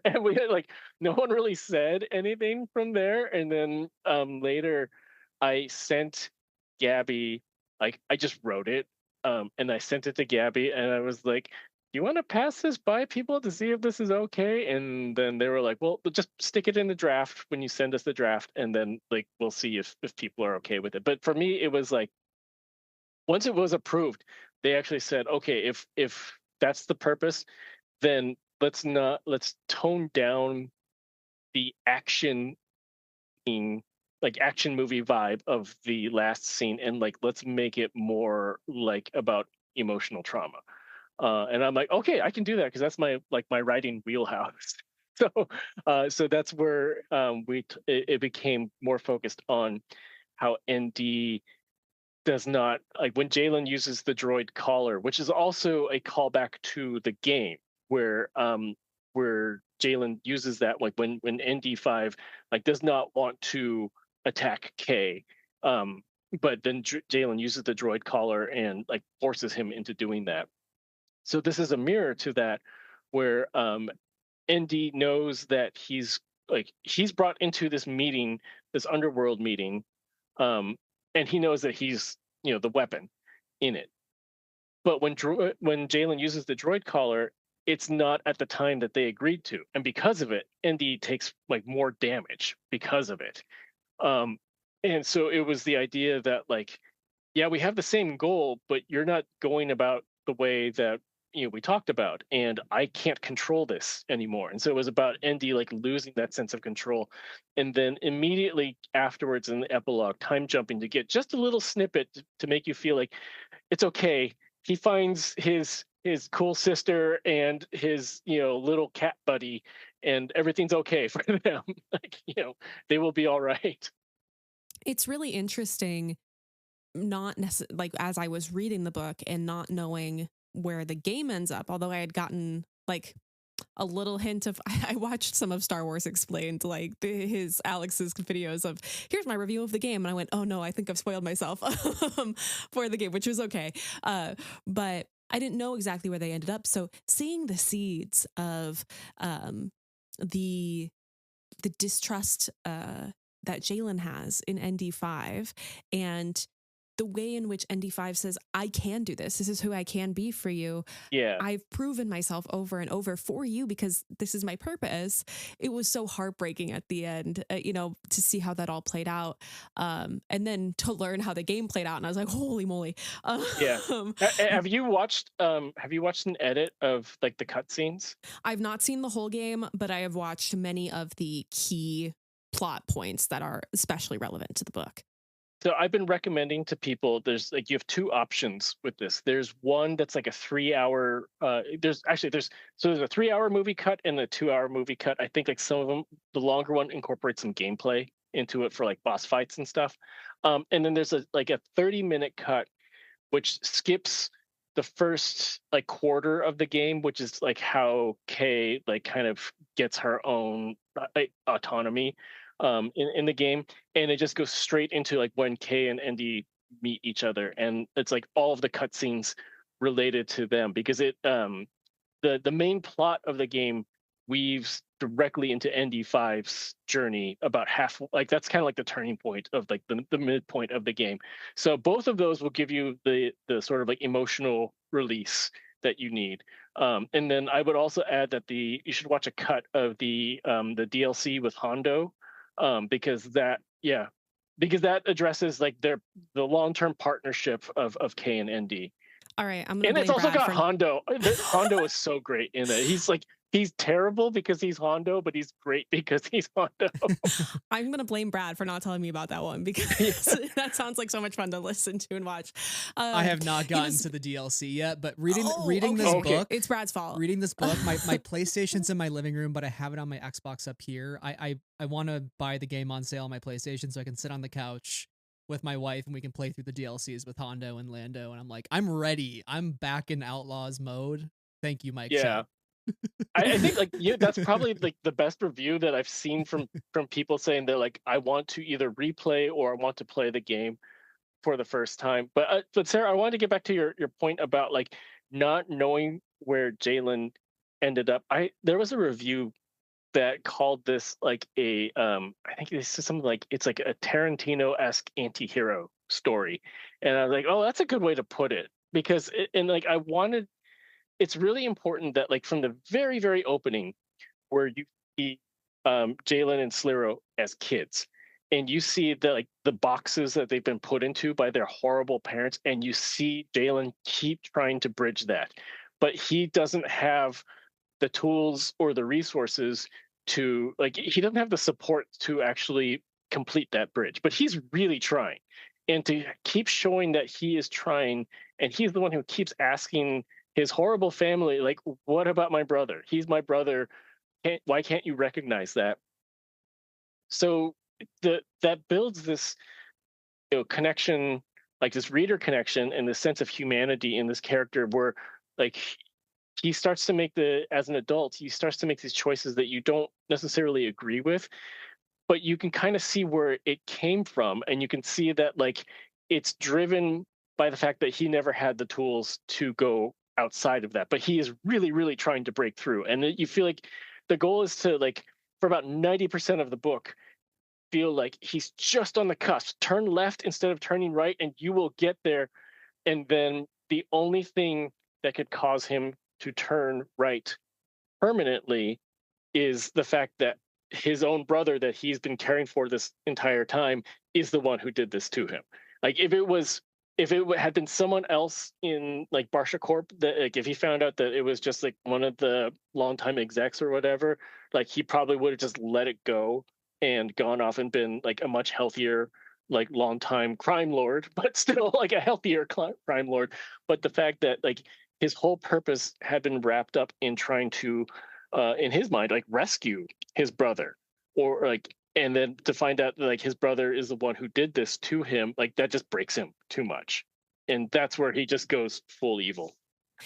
And we had like, no one really said anything from there. And then later I sent Gabby, like, I just wrote it, and I sent it to Gabby, and I was like, you want to pass this by people to see if this is okay? And then they were like, well, just stick it in the draft when you send us the draft, and then like we'll see if people are okay with it. But for me, it was like, once it was approved, they actually said, okay, if that's the purpose, then let's tone down the action scene, like action movie vibe of the last scene, and like let's make it more like about emotional trauma. And I'm like, okay, I can do that because that's my writing wheelhouse. So, so that's where it became more focused on how ND does not like when Jalen uses the droid collar, which is also a callback to the game where Jalen uses that like when ND5 like does not want to attack K, um, but then Jalen uses the droid collar and like forces him into doing that. So this is a mirror to that, where ND knows that he's brought into this meeting, this underworld meeting, um, and he knows that he's the weapon in it. But when Jalen uses the droid collar, it's not at the time that they agreed to, and because of it, ND takes like more damage because of it. Um, and so it was the idea that like, yeah, we have the same goal, but you're not going about the way that we talked about, and I can't control this anymore. And so it was about ND like losing that sense of control, and then immediately afterwards in the epilogue, time jumping to get just a little snippet to make you feel like it's okay. He finds his cool sister and his little cat buddy, and everything's okay for them. Like they will be all right. It's really interesting, not like as I was reading the book and not knowing where the game ends up, although I had gotten like a little hint of I watched some of Star Wars Explained, like his Alex's videos of here's my review of the game, and I went, oh no, I think I've spoiled myself for the game, which was okay, but I didn't know exactly where they ended up. So seeing the seeds of the distrust that Jalen has in ND5, and the way in which ND5 says, I can do this. This is who I can be for you. Yeah. I've proven myself over and over for you because this is my purpose. It was so heartbreaking at the end, to see how that all played out. And then to learn how the game played out. And I was like, holy moly. Yeah. Have you watched an edit of like the cutscenes? I've not seen the whole game, but I have watched many of the key plot points that are especially relevant to the book. So I've been recommending to people, there's like you have two options with this. There's one that's like a 3 hour there's a 3 hour movie cut and a 2 hour movie cut. I think like some of them, the longer one incorporates some gameplay into it for like boss fights and stuff. And then there's a 30-minute cut which skips the first like quarter of the game, which is like how Kay like kind of gets her own autonomy in the game, and it just goes straight into like when Kay and Andy meet each other, and it's like all of the cutscenes related to them because the main plot of the game weaves directly into ND5's journey about half, like that's kind of like the turning point of like the midpoint of the game. So both of those will give you the sort of like emotional release that you need. And then I would also add that you should watch a cut of the DLC with Hondo, because that addresses like the long-term partnership of K and ND. All right, I'm gonna And it's blame also Brad got Hondo. Hondo is so great in it. He's terrible because he's Hondo, but he's great because he's Hondo. I'm gonna blame Brad for not telling me about that one because Yeah. that sounds like so much fun to listen to and watch. I have not gotten to the DLC yet, but reading this okay. book, it's Brad's fault. Reading this book, my PlayStation's in my living room, but I have it on my Xbox up here. I want to buy the game on sale on my PlayStation so I can sit on the couch with my wife and we can play through the DLCs with Hondo and Lando. And I'm like, I'm ready. I'm back in Outlaws mode. Thank you, Mike. Yeah. I think like that's probably like the best review that I've seen from people saying that like I want to either replay or I want to play the game for the first time. But Sarah, I wanted to get back to your point about like not knowing where Jalen ended up. There was a review that called this like I think this is something like it's like a Tarantino-esque anti-hero story, and I was like, oh, that's a good way to put it, because it's really important that like from the very very opening where you see Jalen and Sliro as kids, and you see the boxes that they've been put into by their horrible parents, and you see Jalen keep trying to bridge that, but he doesn't have the tools or the resources to, like, he doesn't have the support to actually complete that bridge, but he's really trying. And to keep showing that he is trying, and he's the one who keeps asking his horrible family, like, what about my brother? He's my brother. Why can't you recognize that? So that builds this, connection, like this reader connection and this sense of humanity in this character, where like he starts to make as an adult, he starts to make these choices that you don't necessarily agree with, but you can kind of see where it came from, and you can see that like it's driven by the fact that he never had the tools to go outside of that, but he is really, really trying to break through. And you feel like the goal is to, like, for about 90% of the book, feel like he's just on the cusp. Turn left instead of turning right, and you will get there. And then the only thing that could cause him to turn right permanently is the fact that his own brother that he's been caring for this entire time is the one who did this to him. Like, if it had been someone else in like Barsha Corp, that, like, if he found out that it was just like one of the longtime execs or whatever, like he probably would have just let it go and gone off and been like a much healthier, like longtime crime lord, but still like a healthier crime lord. But the fact that like his whole purpose had been wrapped up in trying to, in his mind, like rescue his brother, or like, and then to find out that like his brother is the one who did this to him, like that just breaks him too much, and that's where he just goes full evil.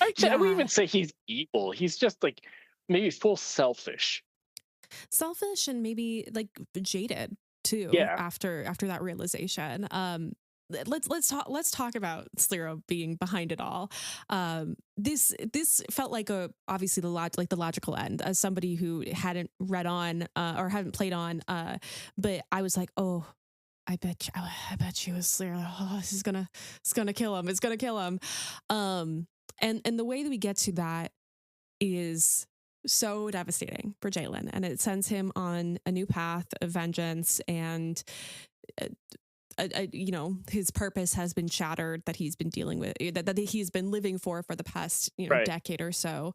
Actually, I wouldn't Yeah. even say he's evil. He's just like maybe full selfish. Selfish and maybe like jaded too Yeah, after that realization. Let's talk about Slero being behind it all. This felt like a obviously the logical end as somebody who hadn't read on or hadn't played on, but I was like, oh, I bet you was Slero. Oh, this is gonna it's gonna kill him. It's gonna kill him. And the way that we get to that is so devastating for Jalen, and it sends him on a new path of vengeance. And uh, his purpose has been shattered that he's been dealing with, that he's been living for the past right. decade or so.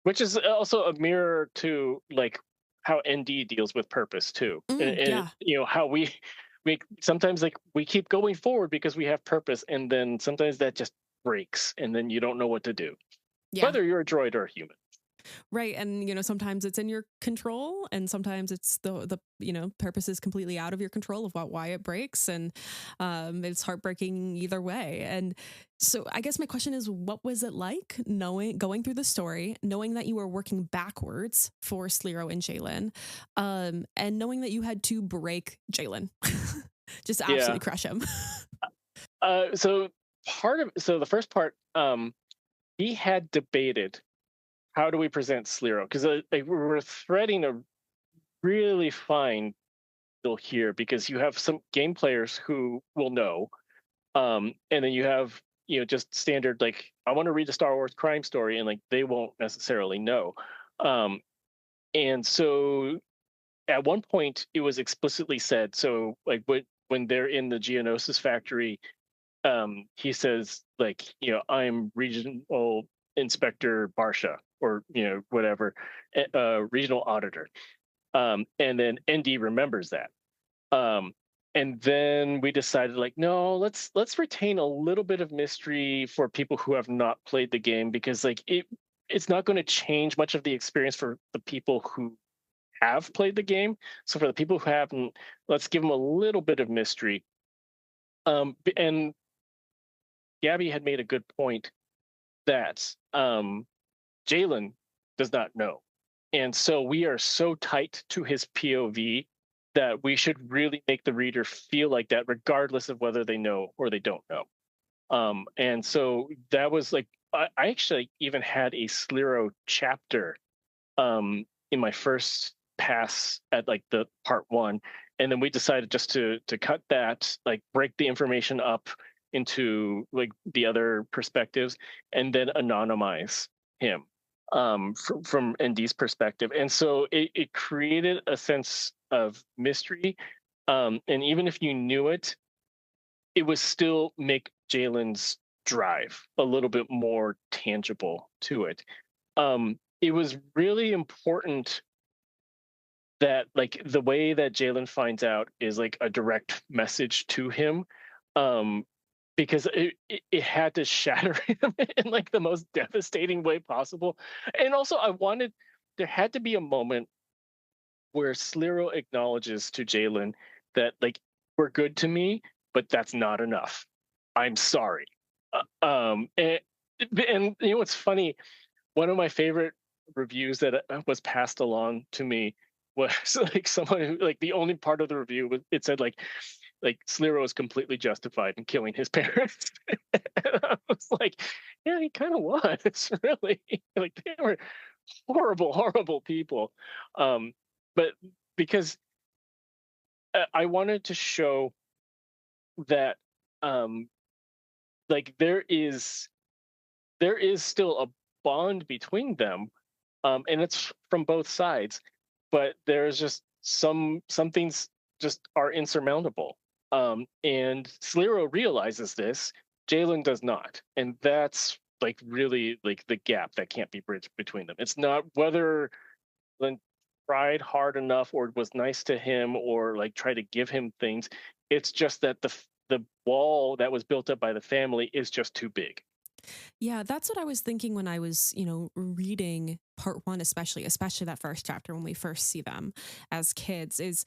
Which is also a mirror to like how ND deals with purpose too, and Yeah, how we sometimes like we keep going forward because we have purpose, and then sometimes that just breaks, and then you don't know what to do, yeah. whether you're a droid or a human. Right. And sometimes it's in your control, and sometimes it's the purpose is completely out of your control of why it breaks. And it's heartbreaking either way. And so I guess my question is, what was it like going through the story, knowing that you were working backwards for Slero and Jalen, and knowing that you had to break Jalen, just Yeah. absolutely crush him. So the first part, he had debated how do we present Slero, because like, we're threading a really fine deal here, because you have some game players who will know, and then you have just standard, like, I want to read a Star Wars crime story, and like they won't necessarily know. um and so at one point it was explicitly said, so like when they're in the Geonosis factory, he says, like, I'm regional inspector Barsha, or whatever, regional auditor. And then ND remembers that. um and then we decided, like, no, let's retain a little bit of mystery for people who have not played the game, because like it's not going to change much of the experience for the people who have played the game. So for the people who haven't, let's give them a little bit of mystery. And Gabby had made a good point that Jalen does not know. And so we are so tight to his POV that we should really make the reader feel like that, regardless of whether they know or they don't know. And so that was like, I actually even had a Slero chapter in my first pass at like the part one. And then we decided just to cut that, like break the information up into like the other perspectives, and then anonymize him, from ND's perspective. And so it created a sense of mystery, And even if you knew it, it would still make Jalen's drive a little bit more tangible to it. It was really important that like the way that Jalen finds out is like a direct message to him. Um, because it had to shatter him in like the most devastating way possible. And also I wanted there had to be a moment where Sliro acknowledges to Jalen that like we're good to me, but that's not enough. I'm sorry. And you know what's funny? One of my favorite reviews that was passed along to me was like someone who like the only part of the review was it said like Sliro is completely justified in killing his parents. And I was like, yeah, he kind of was really like they were horrible, horrible people. Um, but because I wanted to show that um, like there is still a bond between them, and it's from both sides. But there's just some things just are insurmountable. And Sliro realizes this. Jalen does not, and that's like really like the gap that can't be bridged between them. It's not whether Lynn tried hard enough or was nice to him or like try to give him things. It's just that the wall that was built up by the family is just too big. Yeah, that's what I was thinking when I was, reading part one, especially that first chapter when we first see them as kids, is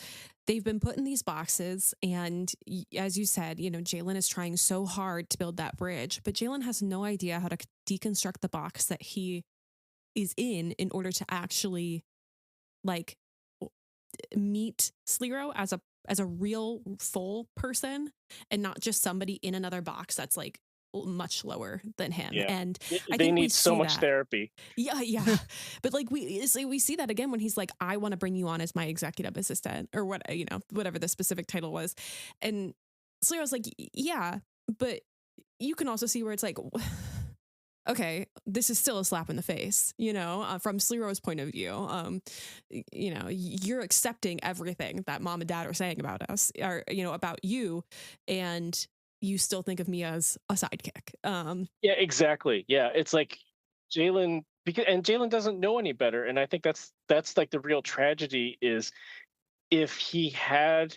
they've been put in these boxes. And as you said, Jalen is trying so hard to build that bridge, but Jalen has no idea how to deconstruct the box that he is in order to actually like meet Sliro as a real full person and not just somebody in another box that's like much lower than him. Yeah. And I They think we need so see much that. therapy. Yeah. But like we see that again when he's like, I want to bring you on as my executive assistant or what, whatever the specific title was. And so I was like, yeah, but you can also see where it's like, okay, this is still a slap in the face, from Sliro's point of view. You're accepting everything that mom and dad are saying about us or, about you. And you still think of me as a sidekick. Yeah, exactly. Yeah, it's like Jalen because and Jalen doesn't know any better, and I think that's like the real tragedy is if he had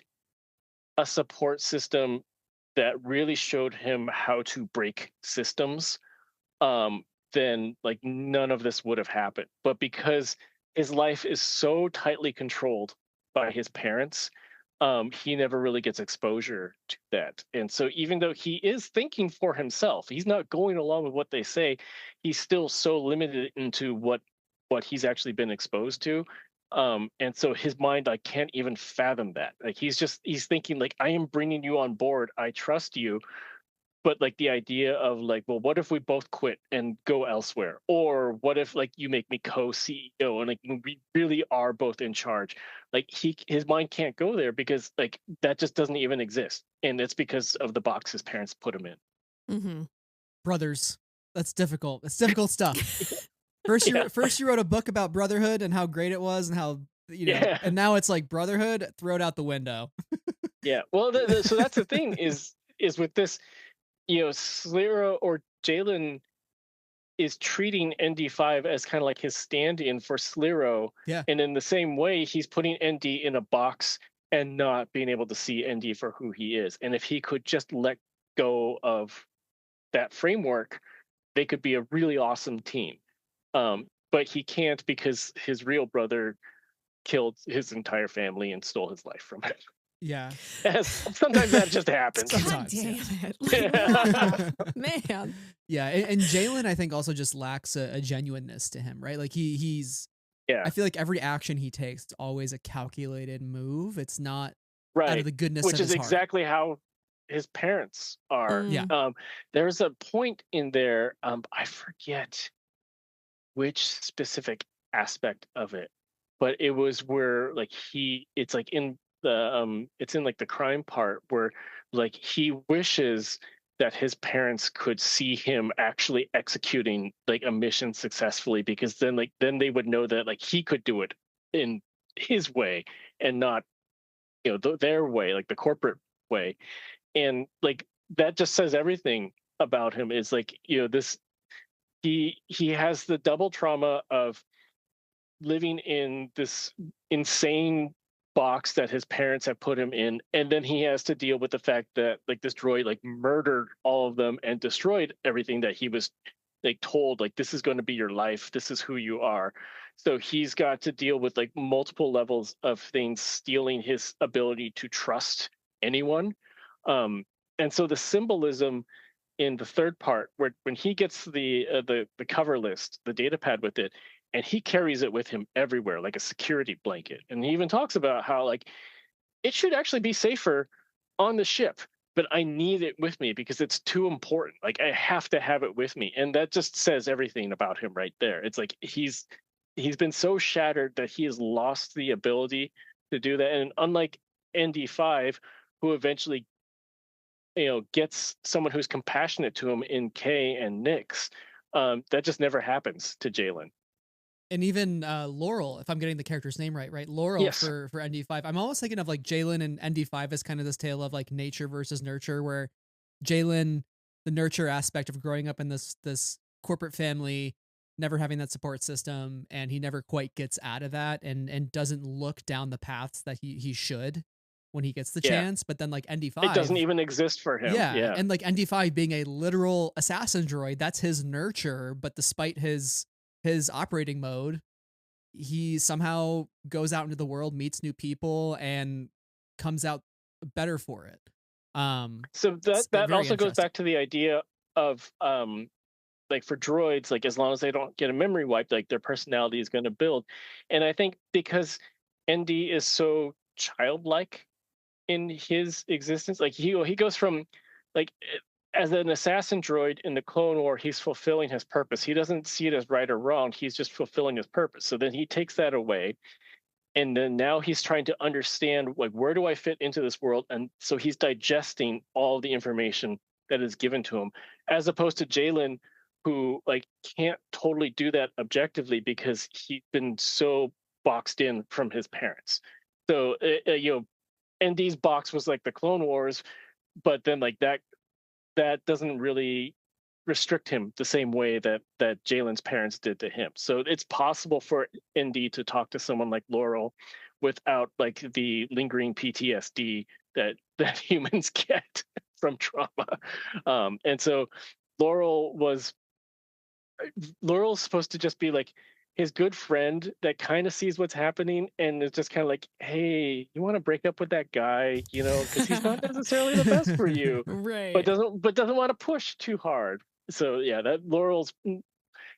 a support system that really showed him how to break systems, um, then like none of this would have happened. But because his life is so tightly controlled by his parents, he never really gets exposure to that. And so even though he is thinking for himself, he's not going along with what they say, he's still so limited into what he's actually been exposed to. And so his mind like can't even fathom that. Like he's thinking like I am bringing you on board. I trust you, but like the idea of like well what if we both quit and go elsewhere or what if like you make me co-ceo and like we really are both in charge like his mind can't go there because like that just doesn't even exist and it's because of the box his parents put him in. Mm-hmm. Brothers. That's difficult. It's difficult stuff. First, Yeah. you wrote a book about brotherhood and how great it was and how Yeah. and now it's like brotherhood, throw it out the window. Yeah, well so that's the thing is with this Slira or Jalen is treating ND5 as kind of like his stand-in for Sliro. Yeah. And in the same way, he's putting ND in a box and not being able to see ND for who he is. And if he could just let go of that framework, they could be a really awesome team. But he can't because his real brother killed his entire family and stole his life from him. Yeah. Sometimes that just happens. God Sometimes, damn yeah. it. Man. Yeah, and Jalen I think also just lacks a genuineness to him, right? Like he's Yeah, I feel like every action he takes is always a calculated move. It's not out right. of the goodness Which of is his heart. exactly how his parents are. Mm. Yeah. There's a point in there, I forget which specific aspect of it, but it was where like it's like in it's in like the crime part where like he wishes that his parents could see him actually executing like a mission successfully because then then they would know that like he could do it in his way and not their way, like the corporate way. And like that just says everything about him. Is like, this, he has the double trauma of living in this insane box that his parents have put him in, and then he has to deal with the fact that like this droid like murdered all of them and destroyed everything that he was like told, like, this is going to be your life, this is who you are. So he's got to deal with like multiple levels of things stealing his ability to trust anyone. Um and so the symbolism in the third part, where when he gets the cover list, the data pad with it, and he carries it with him everywhere like a security blanket. And he even talks about how like it should actually be safer on the ship, but I need it with me because it's too important. Like I have to have it with me. And that just says everything about him right there. It's like he's been so shattered that he has lost the ability to do that. And unlike ND5, who eventually gets someone who's compassionate to him in Kay and Nyx, that just never happens to Jalen. And even Laurel, if I'm getting the character's name right? Laurel Yes. for ND5. I'm almost thinking of like Jalen and ND5 as kind of this tale of like nature versus nurture, where Jalen, the nurture aspect of growing up in this corporate family, never having that support system, and he never quite gets out of that, and doesn't look down the paths that he should when he gets the Yeah. chance. But then like It doesn't ND5, even exist for him. yeah, Yeah. and like ND5 being a literal assassin droid, that's his nurture. But despite his operating mode, he somehow goes out into the world, meets new people, and comes out better for it. So It's that very also goes interesting. back to the idea of like for droids, like as long as they don't get a memory wipe, like their personality is going to build. And I think because ND is so childlike in his existence, like he goes from like as an assassin droid in the Clone War, he's fulfilling his purpose. He doesn't see it as right or wrong. He's just fulfilling his purpose. So then he takes that away, and then now he's trying to understand like, where do I fit into this world? And so he's digesting all the information that is given to him, as opposed to Jalen, who like can't totally do that objectively because he's been so boxed in from his parents. So ND's box was like the Clone Wars, but then like that doesn't really restrict him the same way that Jalen's parents did to him. So it's possible for ND to talk to someone like Laurel without like the lingering PTSD that humans get from trauma. And so Laurel was Laurel's supposed to just be like his good friend that kind of sees what's happening and is just kind of like, hey, you want to break up with that guy, because he's not necessarily the best for you, but Right. doesn't want to push too hard. So yeah, that Laurel's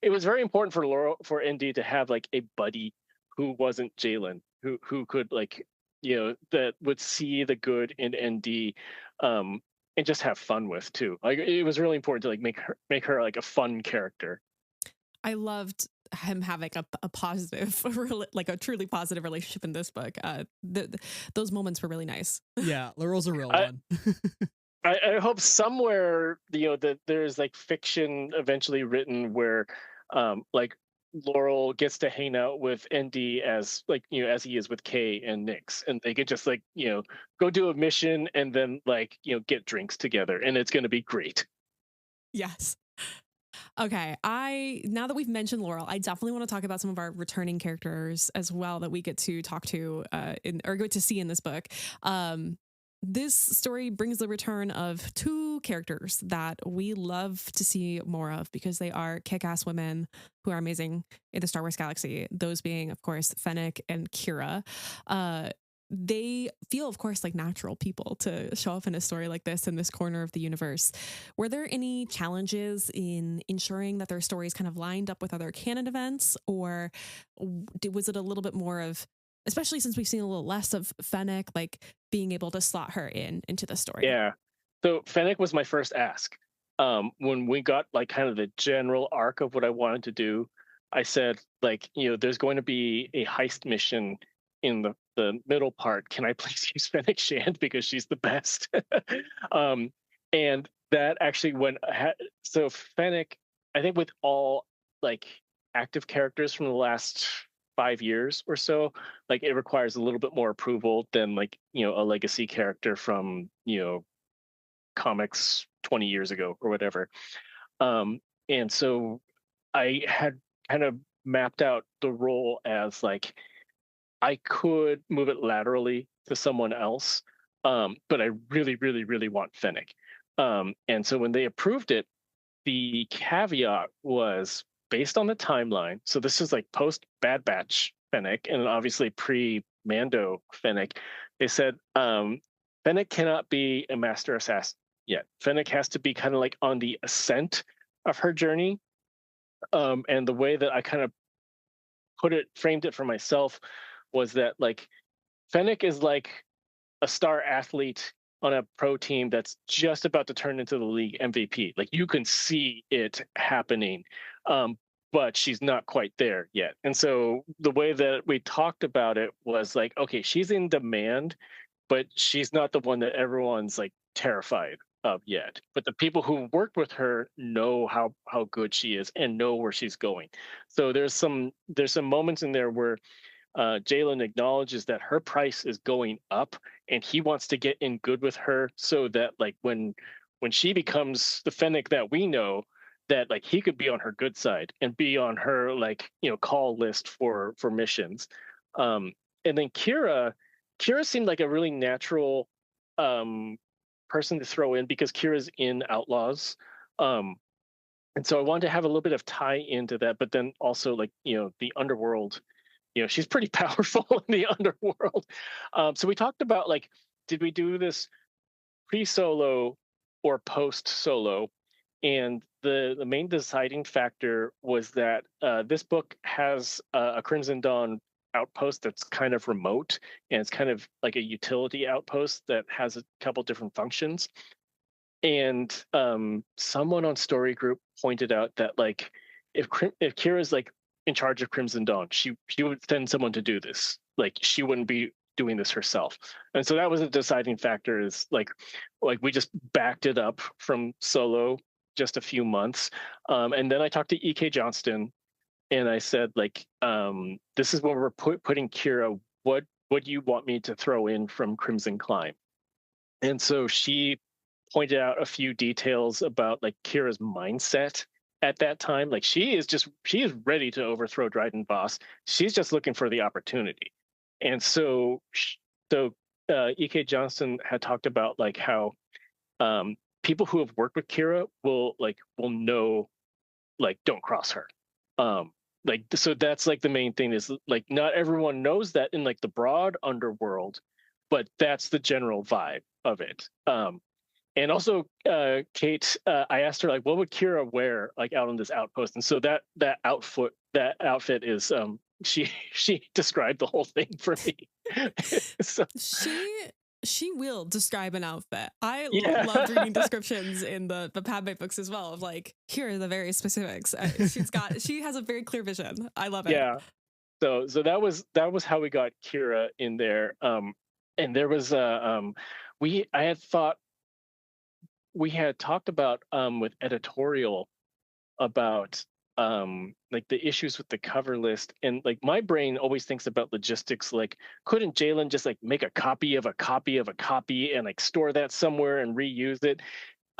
it was very important for Laurel for ND to have like a buddy who wasn't Jalen, who could like that would see the good in ND, and just have fun with too. Like it was really important to like make her like a fun character. I loved him having a positive, like a truly positive relationship in this book. Those moments were really nice. Yeah, Laurel's a real I, one. I hope somewhere that there's like fiction eventually written where like Laurel gets to hang out with ND as like as he is with Kay and Nyx, and they could just like go do a mission and then like get drinks together, and it's going to be great. Yes. Okay, now that we've mentioned Laurel, I definitely want to talk about some of our returning characters as well that we get to talk to or get to see in this book. This story brings the return of two characters that we love to see more of because they are kick-ass women who are amazing in the Star Wars galaxy. Those being, of course, Fennec and Kira. They feel, of course, like natural people to show up in a story like this in this corner of the universe. Were there any challenges in ensuring that their stories kind of lined up with other canon events, or was it a little bit more of, especially since we've seen a little less of Fennec, like being able to slot her into the story? Yeah. So Fennec was my first ask. When we got like kind of the general arc of what I wanted to do, I said like, there's going to be a heist mission in the middle part. Can I please use Fennec Shand because she's the best? And that actually so Fennec, I think with all like active characters from the last 5 years or so. Like it requires a little bit more approval than like a legacy character from comics 20 years ago or whatever. And so I had kind of mapped out the role as like I could move it laterally to someone else, but I really, really, really want Fennec. And so when they approved it, the caveat was based on the timeline. So this is like post Bad Batch Fennec, and obviously pre Mando Fennec. They said Fennec cannot be a master assassin yet. Fennec has to be kind of like on the ascent of her journey. And the way that I kind of framed it for myself was that like Fennec is like a star athlete on a pro team that's just about to turn into the league MVP. Like you can see it happening, but she's not quite there yet. And so the way that we talked about it was like, okay, she's in demand, but she's not the one that everyone's like terrified of yet. But the people who worked with her know how good she is and know where she's going. So there's some moments in there where Jalen acknowledges that her price is going up, and he wants to get in good with her so that like when she becomes the Fennec that we know, that like he could be on her good side and be on her like call list for missions. And then Kira seemed like a really natural person to throw in because Kira's in Outlaws. And so I wanted to have a little bit of tie into that, but then also like the underworld. She's pretty powerful in the underworld. So we talked about like, did we do this pre-solo or post-solo? And the main deciding factor was that this book has a Crimson Dawn outpost that's kind of remote, and it's kind of like a utility outpost that has a couple different functions. And someone on Story Group pointed out that like if Kira's like in charge of Crimson Dawn, she would send someone to do this. Like she wouldn't be doing this herself. And so that was a deciding factor. Is like we just backed it up from Solo just a few months, and then I talked to E.K. Johnston, and I said like, this is where we're putting Kira. What do you want me to throw in from Crimson Climb? And so she pointed out a few details about like Kira's mindset at that time. Like she is ready to overthrow Dryden Voss. She's just looking for the opportunity. And so E.K. Johnston had talked about like how people who have worked with Kira will know, like, don't cross her. Like, so that's like the main thing is like not everyone knows that in like the broad underworld, but that's the general vibe of it. And also, Kate, I asked her like, what would Kira wear like out on this outpost? And so that outfit is she described the whole thing for me. So, she will describe an outfit. I yeah. loved reading descriptions in the Padme books as well of like, here are the very specifics. She has a very clear vision. I love it. Yeah. So that was how we got Kira in there. And there was we had talked about with editorial about like the issues with the cover list, and like my brain always thinks about logistics. Like, couldn't Jalen just like make a copy of a copy of a copy and like store that somewhere and reuse it?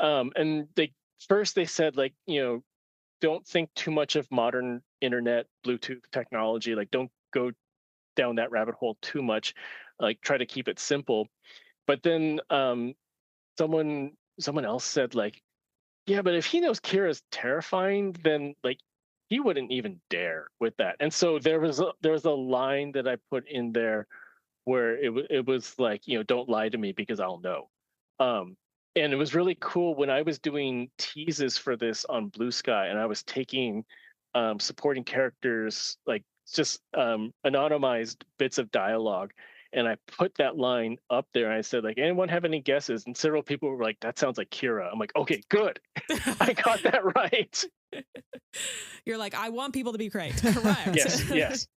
And they said like, don't think too much of modern internet Bluetooth technology. Like, don't go down that rabbit hole too much. Like, try to keep it simple. But then someone else said like, yeah, but if he knows Kira's terrifying, then like he wouldn't even dare with that. And so there was a line that I put in there where it was like, don't lie to me because I'll know. And it was really cool when I was doing teases for this on Blue Sky, and I was taking supporting characters, like just anonymized bits of dialogue. And I put that line up there, and I said, like, anyone have any guesses? And several people were like, that sounds like Kira. I'm like, okay, good. I got that right. You're like, I want people to be correct. Correct. Yes.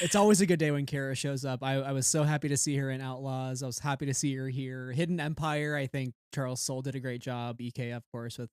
It's always a good day when Kara shows up. I was so happy to see her in Outlaws. I was happy to see her here. Hidden Empire, I think Charles Soule did a great job. EK, of course, with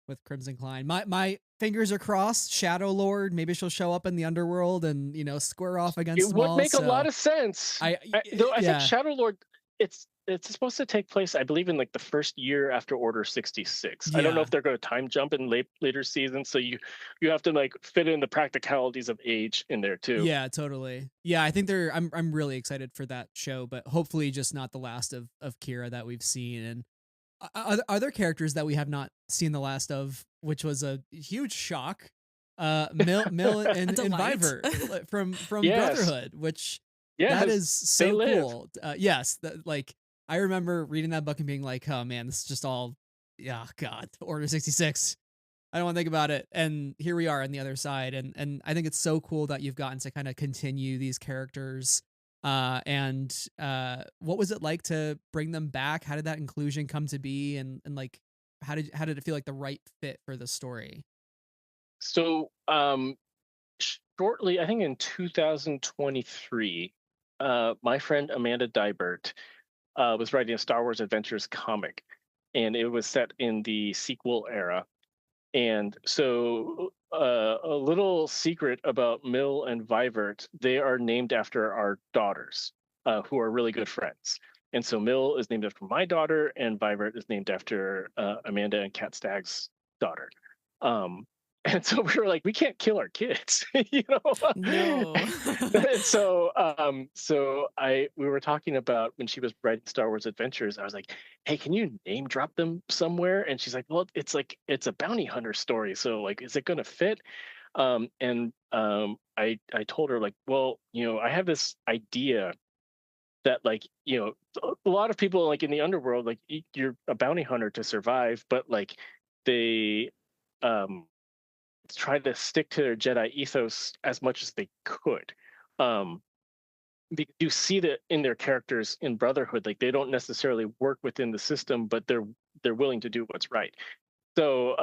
with Crimson Klein. My fingers are crossed. Shadow Lord, maybe she'll show up in the underworld and square off It against them would all. make a lot So of sense. I Though I think yeah Shadow Lord, it's supposed to take place, I believe, in like the first year after Order 66. I don't know yeah if they're going to time jump in later seasons, so you have to like fit in the practicalities of age in there too. yeah totally yeah. I think they're I'm really excited for that show, but hopefully just not the last of Kira that we've seen. And other characters that we have not seen the last of, which was a huge shock. Mill A and delight. Vivert from Yes, Brotherhood, which that yes, is they so live. cool. Yes, like I remember reading that book and being like, oh man, this is just all yeah, God, Order 66. I don't want to think about it. And here we are on the other side. And I think it's so cool that you've gotten to kind of continue these characters. And what was it like to bring them back? How did that inclusion come to be? And like how did it feel like the right fit for the story? So shortly, I think in 2023, my friend Amanda Dibert was writing a Star Wars Adventures comic, and it was set in the sequel era. And so, a little secret about Mill and Vivert, they are named after our daughters, who are really good friends. And so, Mill is named after my daughter, and Vivert is named after Amanda and Kat Stagg's daughter. Um, and so we were like, we can't kill our kids, you know. No. And so we were talking about when she was writing Star Wars Adventures. I was like, hey, can you name drop them somewhere? And she's like, well, it's a bounty hunter story, so like, is it gonna fit? I told her like, well, I have this idea that like, a lot of people like in the underworld, like you're a bounty hunter to survive, but like they um try to stick to their Jedi ethos as much as they could. Um, you see that in their characters in Brotherhood, like they don't necessarily work within the system, but they're willing to do what's right. So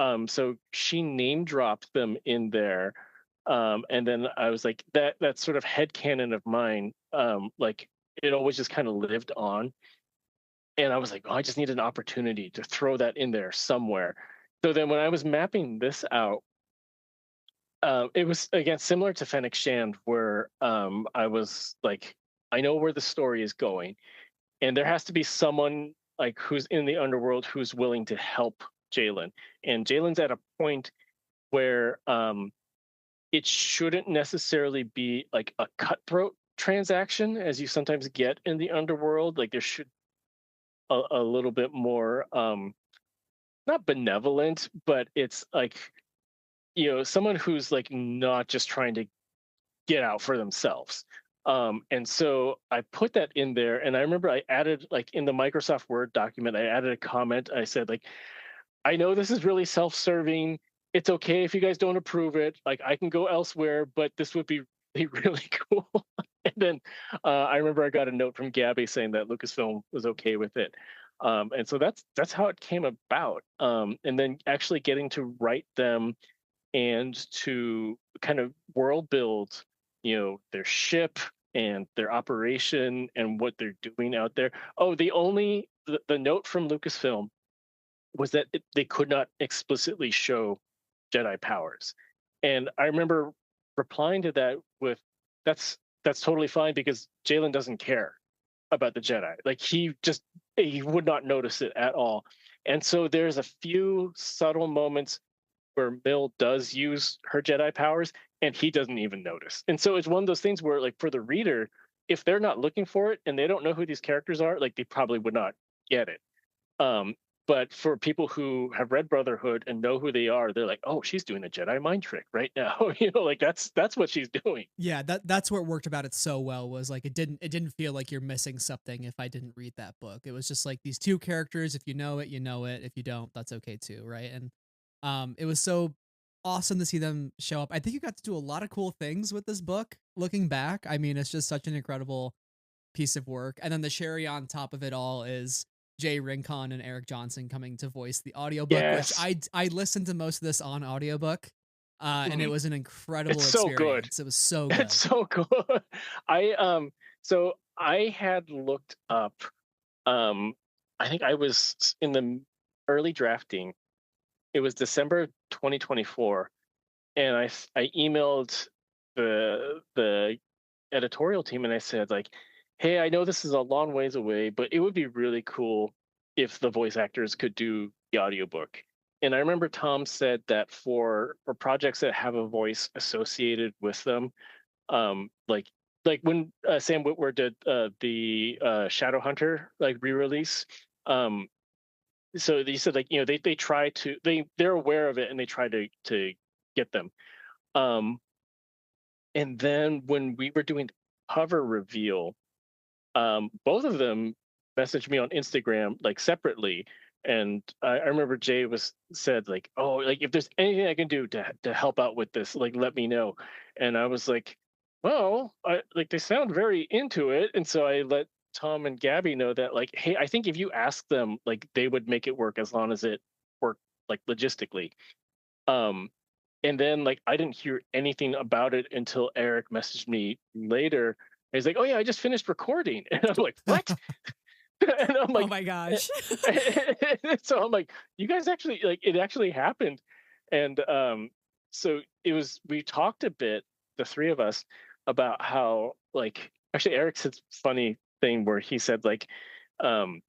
she name dropped them in there, and then I was like, that sort of headcanon of mine, like it always just kind of lived on, and I was like, oh, I just need an opportunity to throw that in there somewhere. So then when I was mapping this out, it was again similar to Fennec Shand, where I was like, I know where the story is going, and there has to be someone like who's in the underworld who's willing to help Jalen. And Jalen's at a point where it shouldn't necessarily be like a cutthroat transaction, as you sometimes get in the underworld. Like there should a little bit more, not benevolent, but it's like someone who's like not just trying to get out for themselves. And so I put that in there, and I remember I added like in the Microsoft Word document, I added a comment. I said like, I know this is really self-serving. It's okay if you guys don't approve it. Like I can go elsewhere, but this would be really, really cool. And then I remember I got a note from Gabby saying that Lucasfilm was okay with it. And so that's how it came about. And then actually getting to write them and to kind of world build, their ship and their operation and what they're doing out there. Oh, the note from Lucasfilm was that they could not explicitly show Jedi powers, and I remember replying to that with, "That's totally fine because Jalen doesn't care about the Jedi. Like he would not notice it at all." And so there's a few subtle moments where Mill does use her Jedi powers and he doesn't even notice. And so it's one of those things where like for the reader, if they're not looking for it and they don't know who these characters are, like they probably would not get it. Um, but for people who have read Brotherhood and know who they are, they're like, "Oh, she's doing a Jedi mind trick right now." Like that's what she's doing. Yeah, that's what worked about it so well was like it didn't feel like you're missing something if I didn't read that book. It was just like these two characters, if you know it, you know it. If you don't, that's okay too, right? And it was so awesome to see them show up. I think you got to do a lot of cool things with this book looking back. I mean, it's just such an incredible piece of work. And then the cherry on top of it all is Jay Rincon and Eric Johnson coming to voice the audiobook, which Yes. I listened to most of this on audiobook. And it Mhm. was an incredible It's so good. experience. It was so It's good. so good. So I had looked up, um I think I was in the early drafting, it was December 2024, and I emailed the editorial team and I said like, "Hey, I know this is a long ways away, but it would be really cool if the voice actors could do the audiobook." And I remember Tom said that for projects that have a voice associated with them, like when Sam Witwer did the Shadowhunter like re-release. Um, so they said like they try to they're aware of it and they try to get them. Um, and then when we were doing the cover reveal, both of them messaged me on Instagram like separately, and I remember Jay was said like, "Oh, like if there's anything I can do to help out with this, like let me know." And I was like, "Well, I like they sound very into it," and so I let Tom and Gabby know that like, "Hey, I think if you ask them, like they would make it work as long as it worked like logistically." Um, and then like I didn't hear anything about it until Eric messaged me later. He's like, "Oh yeah, I just finished recording," and I'm like, "What?" And I'm Oh like, my gosh. so I'm like, "You guys actually like it actually happened," and so it was. We talked a bit, the three of us, about how like actually Eric said funny thing where he said like, um,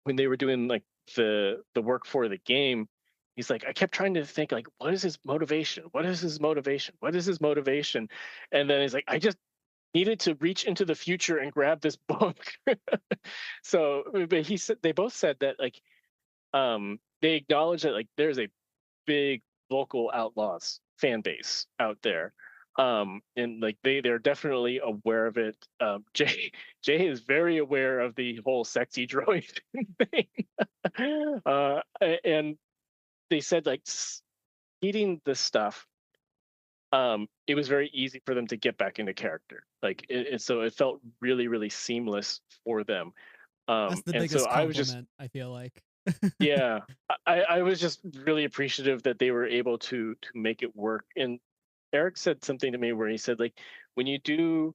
when they were doing like the work for the game, he's like, I kept trying to think like, what is his motivation? What is his motivation? What is his motivation? And then he's like, I just needed to reach into the future and grab this book. So, but he said they both said that like they acknowledge that like there's a big local Outlaws fan base out there. And like they're definitely aware of it. Jay is very aware of the whole sexy droid thing. And they said like eating this stuff, it was very easy for them to get back into character. Like so it felt really, really seamless for them. That's the And so biggest I was just compliment, I feel like. yeah, I was just really appreciative that they were able to make it work. And Eric said something to me where he said like when you do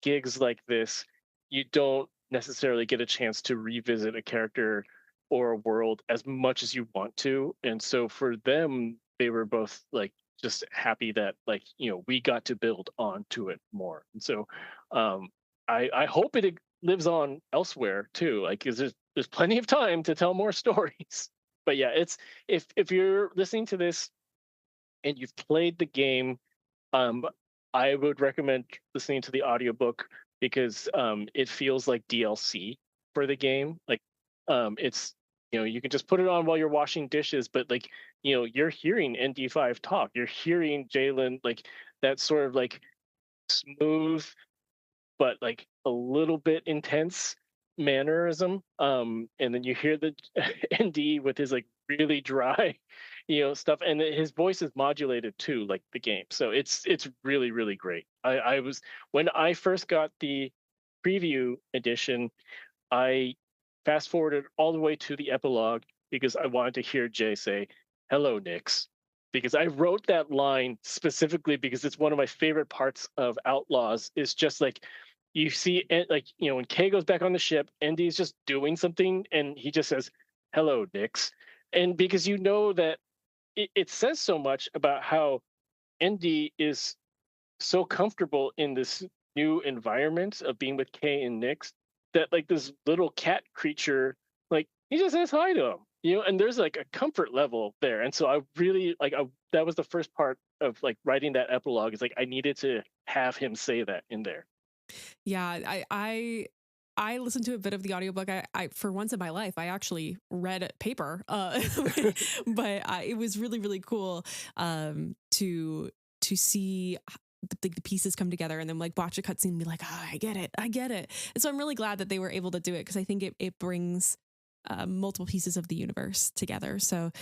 gigs like this, you don't necessarily get a chance to revisit a character or a world as much as you want to. And so for them, they were both like just happy that like we got to build onto it more. And so um I hope it lives on elsewhere too, like because there's plenty of time to tell more stories. But yeah, it's if you're listening to this and you've played the game, um, I would recommend listening to the audiobook because it feels like DLC for the game. Like it's you can just put it on while you're washing dishes, but like you're hearing ND5 talk, you're hearing Jalen like that sort of like smooth but like a little bit intense mannerism. And then you hear the ND with his like really dry, stuff, and his voice is modulated too, like the game. So it's really really great. I was when I first got the preview edition, I fast forwarded all the way to the epilogue because I wanted to hear Jay say, "Hello, Nix." Because I wrote that line specifically because it's one of my favorite parts of Outlaws. Is just like you see, like when Kay goes back on the ship, Andy's just doing something, and he just says, "Hello, Nix," and because that it says so much about how Andy is so comfortable in this new environment of being with Kay and Nix that like this little cat creature, like he just says hi to him, and there's like a comfort level there. And so I really like that was the first part of like writing that epilogue is like I needed to have him say that in there. Yeah, I listened to a bit of the audiobook. I for once in my life, I actually read paper. But it was really, really cool to see the pieces come together and then like watch a cutscene and be like, oh, I get it. I get it. And so I'm really glad that they were able to do it because I think it brings multiple pieces of the universe together. So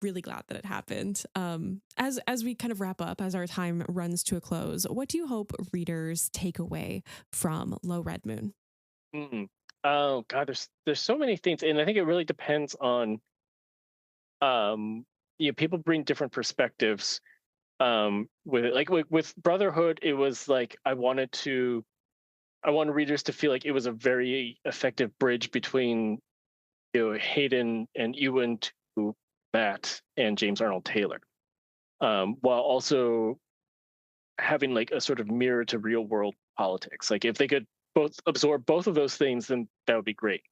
really glad that it happened. As we kind of wrap up, as our time runs to a close, what do you hope readers take away from Low Red Moon? Mm. Oh God, there's so many things, and I think it really depends on people bring different perspectives with it. Like with Brotherhood, it was like I wanted readers to feel like it was a very effective bridge between Hayden and Ewan Bat and James Arnold Taylor, while also having like a sort of mirror to real world politics. Like if they could both absorb both of those things, then that would be great.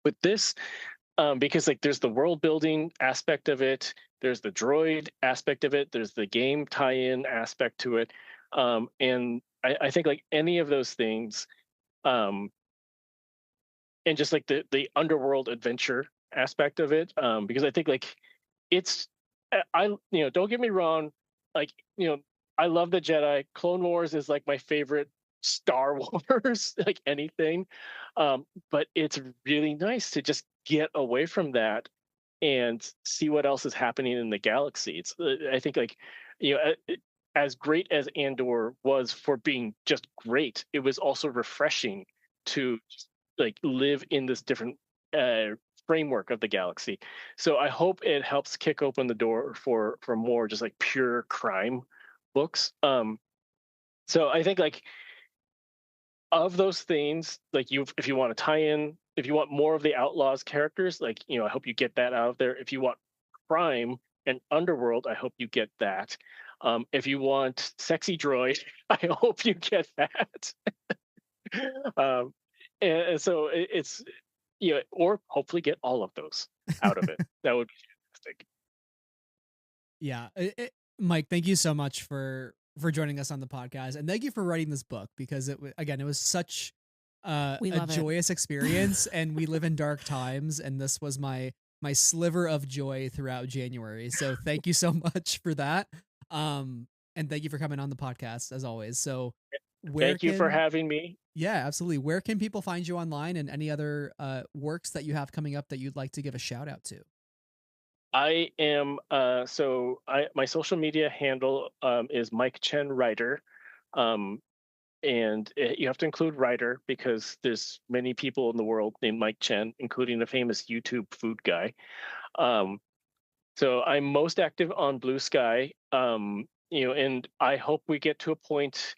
With this, because like there's the world building aspect of it, there's the droid aspect of it, there's the game tie-in aspect to it, and I think like any of those things, um, and just like the underworld adventure aspect of it, because I think like it's I don't get me wrong, like I love the Jedi. Clone Wars is like my favorite Star Wars, like anything, but it's really nice to just get away from that and see what else is happening in the galaxy. It's I think like as great as Andor was for being just great, it was also refreshing to just like live in this different uh, framework of the galaxy. So I hope it helps kick open the door for more just like pure crime books. So I think like of those things, like you, if you want to tie in, if you want more of the Outlaws characters, like I hope you get that out of there. If you want crime and underworld, I hope you get that. If you want sexy droid, I hope you get that. um, and so it's or hopefully get all of those out of it. That would be fantastic. Yeah, Mike, thank you so much for joining us on the podcast, and thank you for writing this book because again, it was such We a love it. joyous experience, and we live in dark times, and this was my sliver of joy throughout January. So thank you so much for that, and thank you for coming on the podcast as always. So where Thank you for can having me. yeah, absolutely. Where can people find you online, and any other works that you have coming up that you'd like to give a shout out to? I am my social media handle is Mike Chen Writer. Um, and you have to include writer because there's many people in the world named Mike Chen, including a famous YouTube food guy. Um, so I'm most active on Blue Sky, and I hope we get to a point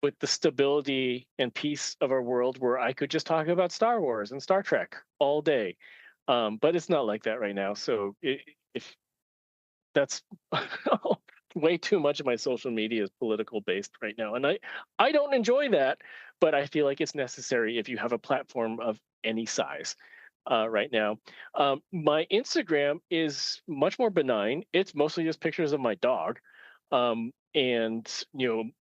with the stability and peace of our world where I could just talk about Star Wars and Star Trek all day. But it's not like that right now. So if that's way too much of my social media is political based right now, and I don't enjoy that, but I feel like it's necessary if you have a platform of any size right now. My Instagram is much more benign. It's mostly just pictures of my dog, and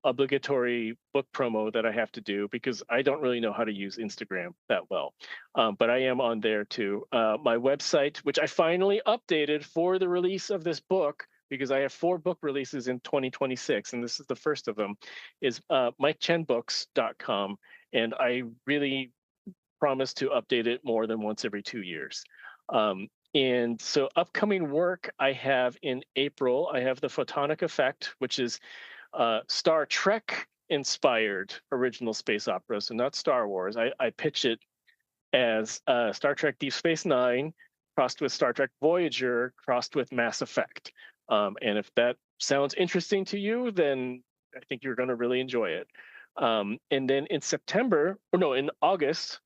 obligatory book promo that I have to do because I don't really know how to use Instagram that well. But I am on there too. My website, which I finally updated for the release of this book, because I have 4 book releases in 2026, and this is the first of them, is MikeChenBooks.com. And I really promise to update it more than once every 2 years. And so upcoming work I have in April, I have The Photonic Effect, which is Star Trek inspired original space opera. So not Star Wars. I pitch it as Star Trek Deep Space Nine crossed with Star Trek Voyager crossed with Mass Effect. And if that sounds interesting to you, then I think you're going to really enjoy it. And then in in August,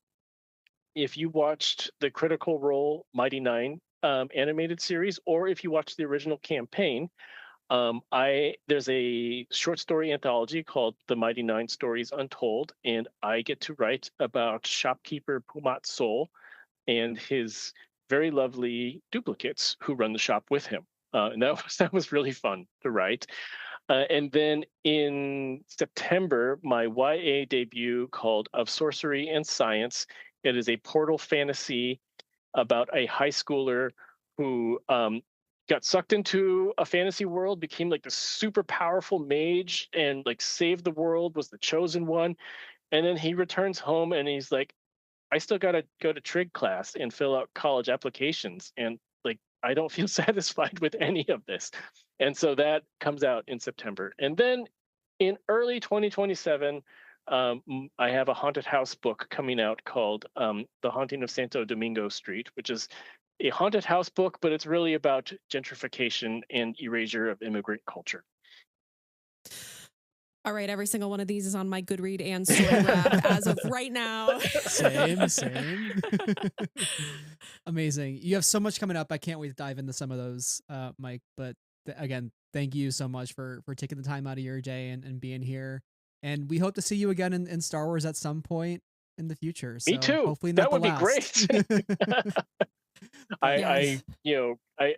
if you watched the Critical Role Mighty Nine animated series, or if you watched the original campaign, I there's a short story anthology called The Mighty Nine Stories Untold, and I get to write about shopkeeper Pumat Sol and his very lovely duplicates who run the shop with him. And that was really fun to write. And then in September, my YA debut called Of Sorcery and Science. It is a portal fantasy about a high schooler who got sucked into a fantasy world, became like the super powerful mage, and like saved the world, was the chosen one. And then he returns home and he's like, I still got to go to trig class and fill out college applications. And like, I don't feel satisfied with any of this. And so that comes out in September. And then in early 2027, I have a haunted house book coming out called The Haunting of Santo Domingo Street, which is a haunted house book, but it's really about gentrification and erasure of immigrant culture. All right, every single one of these is on my Goodread and Storygraph as of right now. Same. Amazing. You have so much coming up. I can't wait to dive into some of those, Mike. But again, thank you so much for taking the time out of your day and being here. And we hope to see you again in Star Wars at some point in the future. So Me too. hopefully not That would the be last. great. I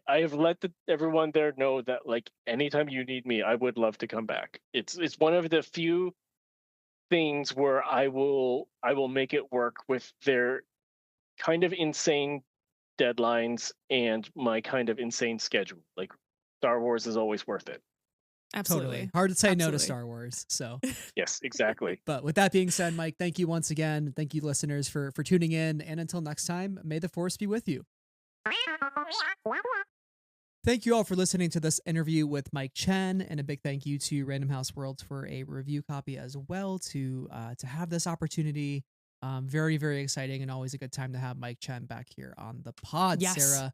have let everyone there know that, like, anytime you need me, I would love to come back. It's one of the few things where I will make it work with their kind of insane deadlines and my kind of insane schedule. Like, Star Wars is always worth it. Absolutely. Totally. Hard to say no to Absolutely. Star Wars. So Yes, exactly. but with that being said, Mike, thank you once again. Thank you, listeners, for tuning in. And until next time, may the force be with you. Thank you all for listening to this interview with Mike Chen, and a big thank you to Random House Worlds for a review copy as well to have this opportunity. Very, very exciting, and always a good time to have Mike Chen back here on the pod, Yes. Sarah.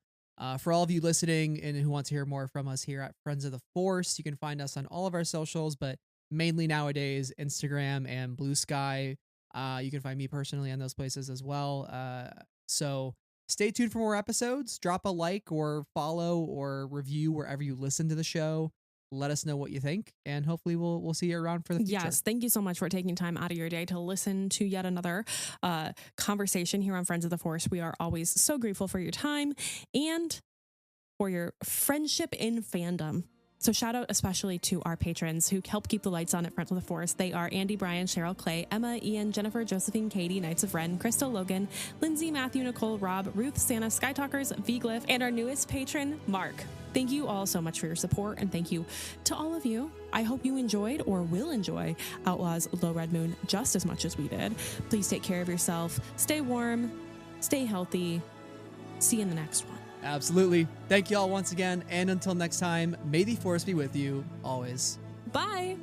For all of you listening and who want to hear more from us here at Friends of the Force, you can find us on all of our socials, but mainly nowadays Instagram and Blue Sky. You can find me personally on those places as well. So stay tuned for more episodes. Drop a like or follow or review wherever you listen to the show. Let us know what you think, and hopefully we'll see you around for the future. Yes, thank you so much for taking time out of your day to listen to yet another conversation here on Friends of the Force. We are always so grateful for your time and for your friendship in fandom. So shout out especially to our patrons who help keep the lights on at Friends of the Force. They are Andy, Brian, Cheryl, Clay, Emma, Ian, Jennifer, Josephine, Katie, Knights of Ren, Crystal, Logan, Lindsay, Matthew, Nicole, Rob, Ruth, Santa, Skytalkers, V-Glyph, and our newest patron, Mark. Thank you all so much for your support, and thank you to all of you. I hope you enjoyed or will enjoy Outlaws Low Red Moon just as much as we did. Please take care of yourself. Stay warm. Stay healthy. See you in the next one. Absolutely. Thank you all once again. And until next time, may the force be with you always. Bye.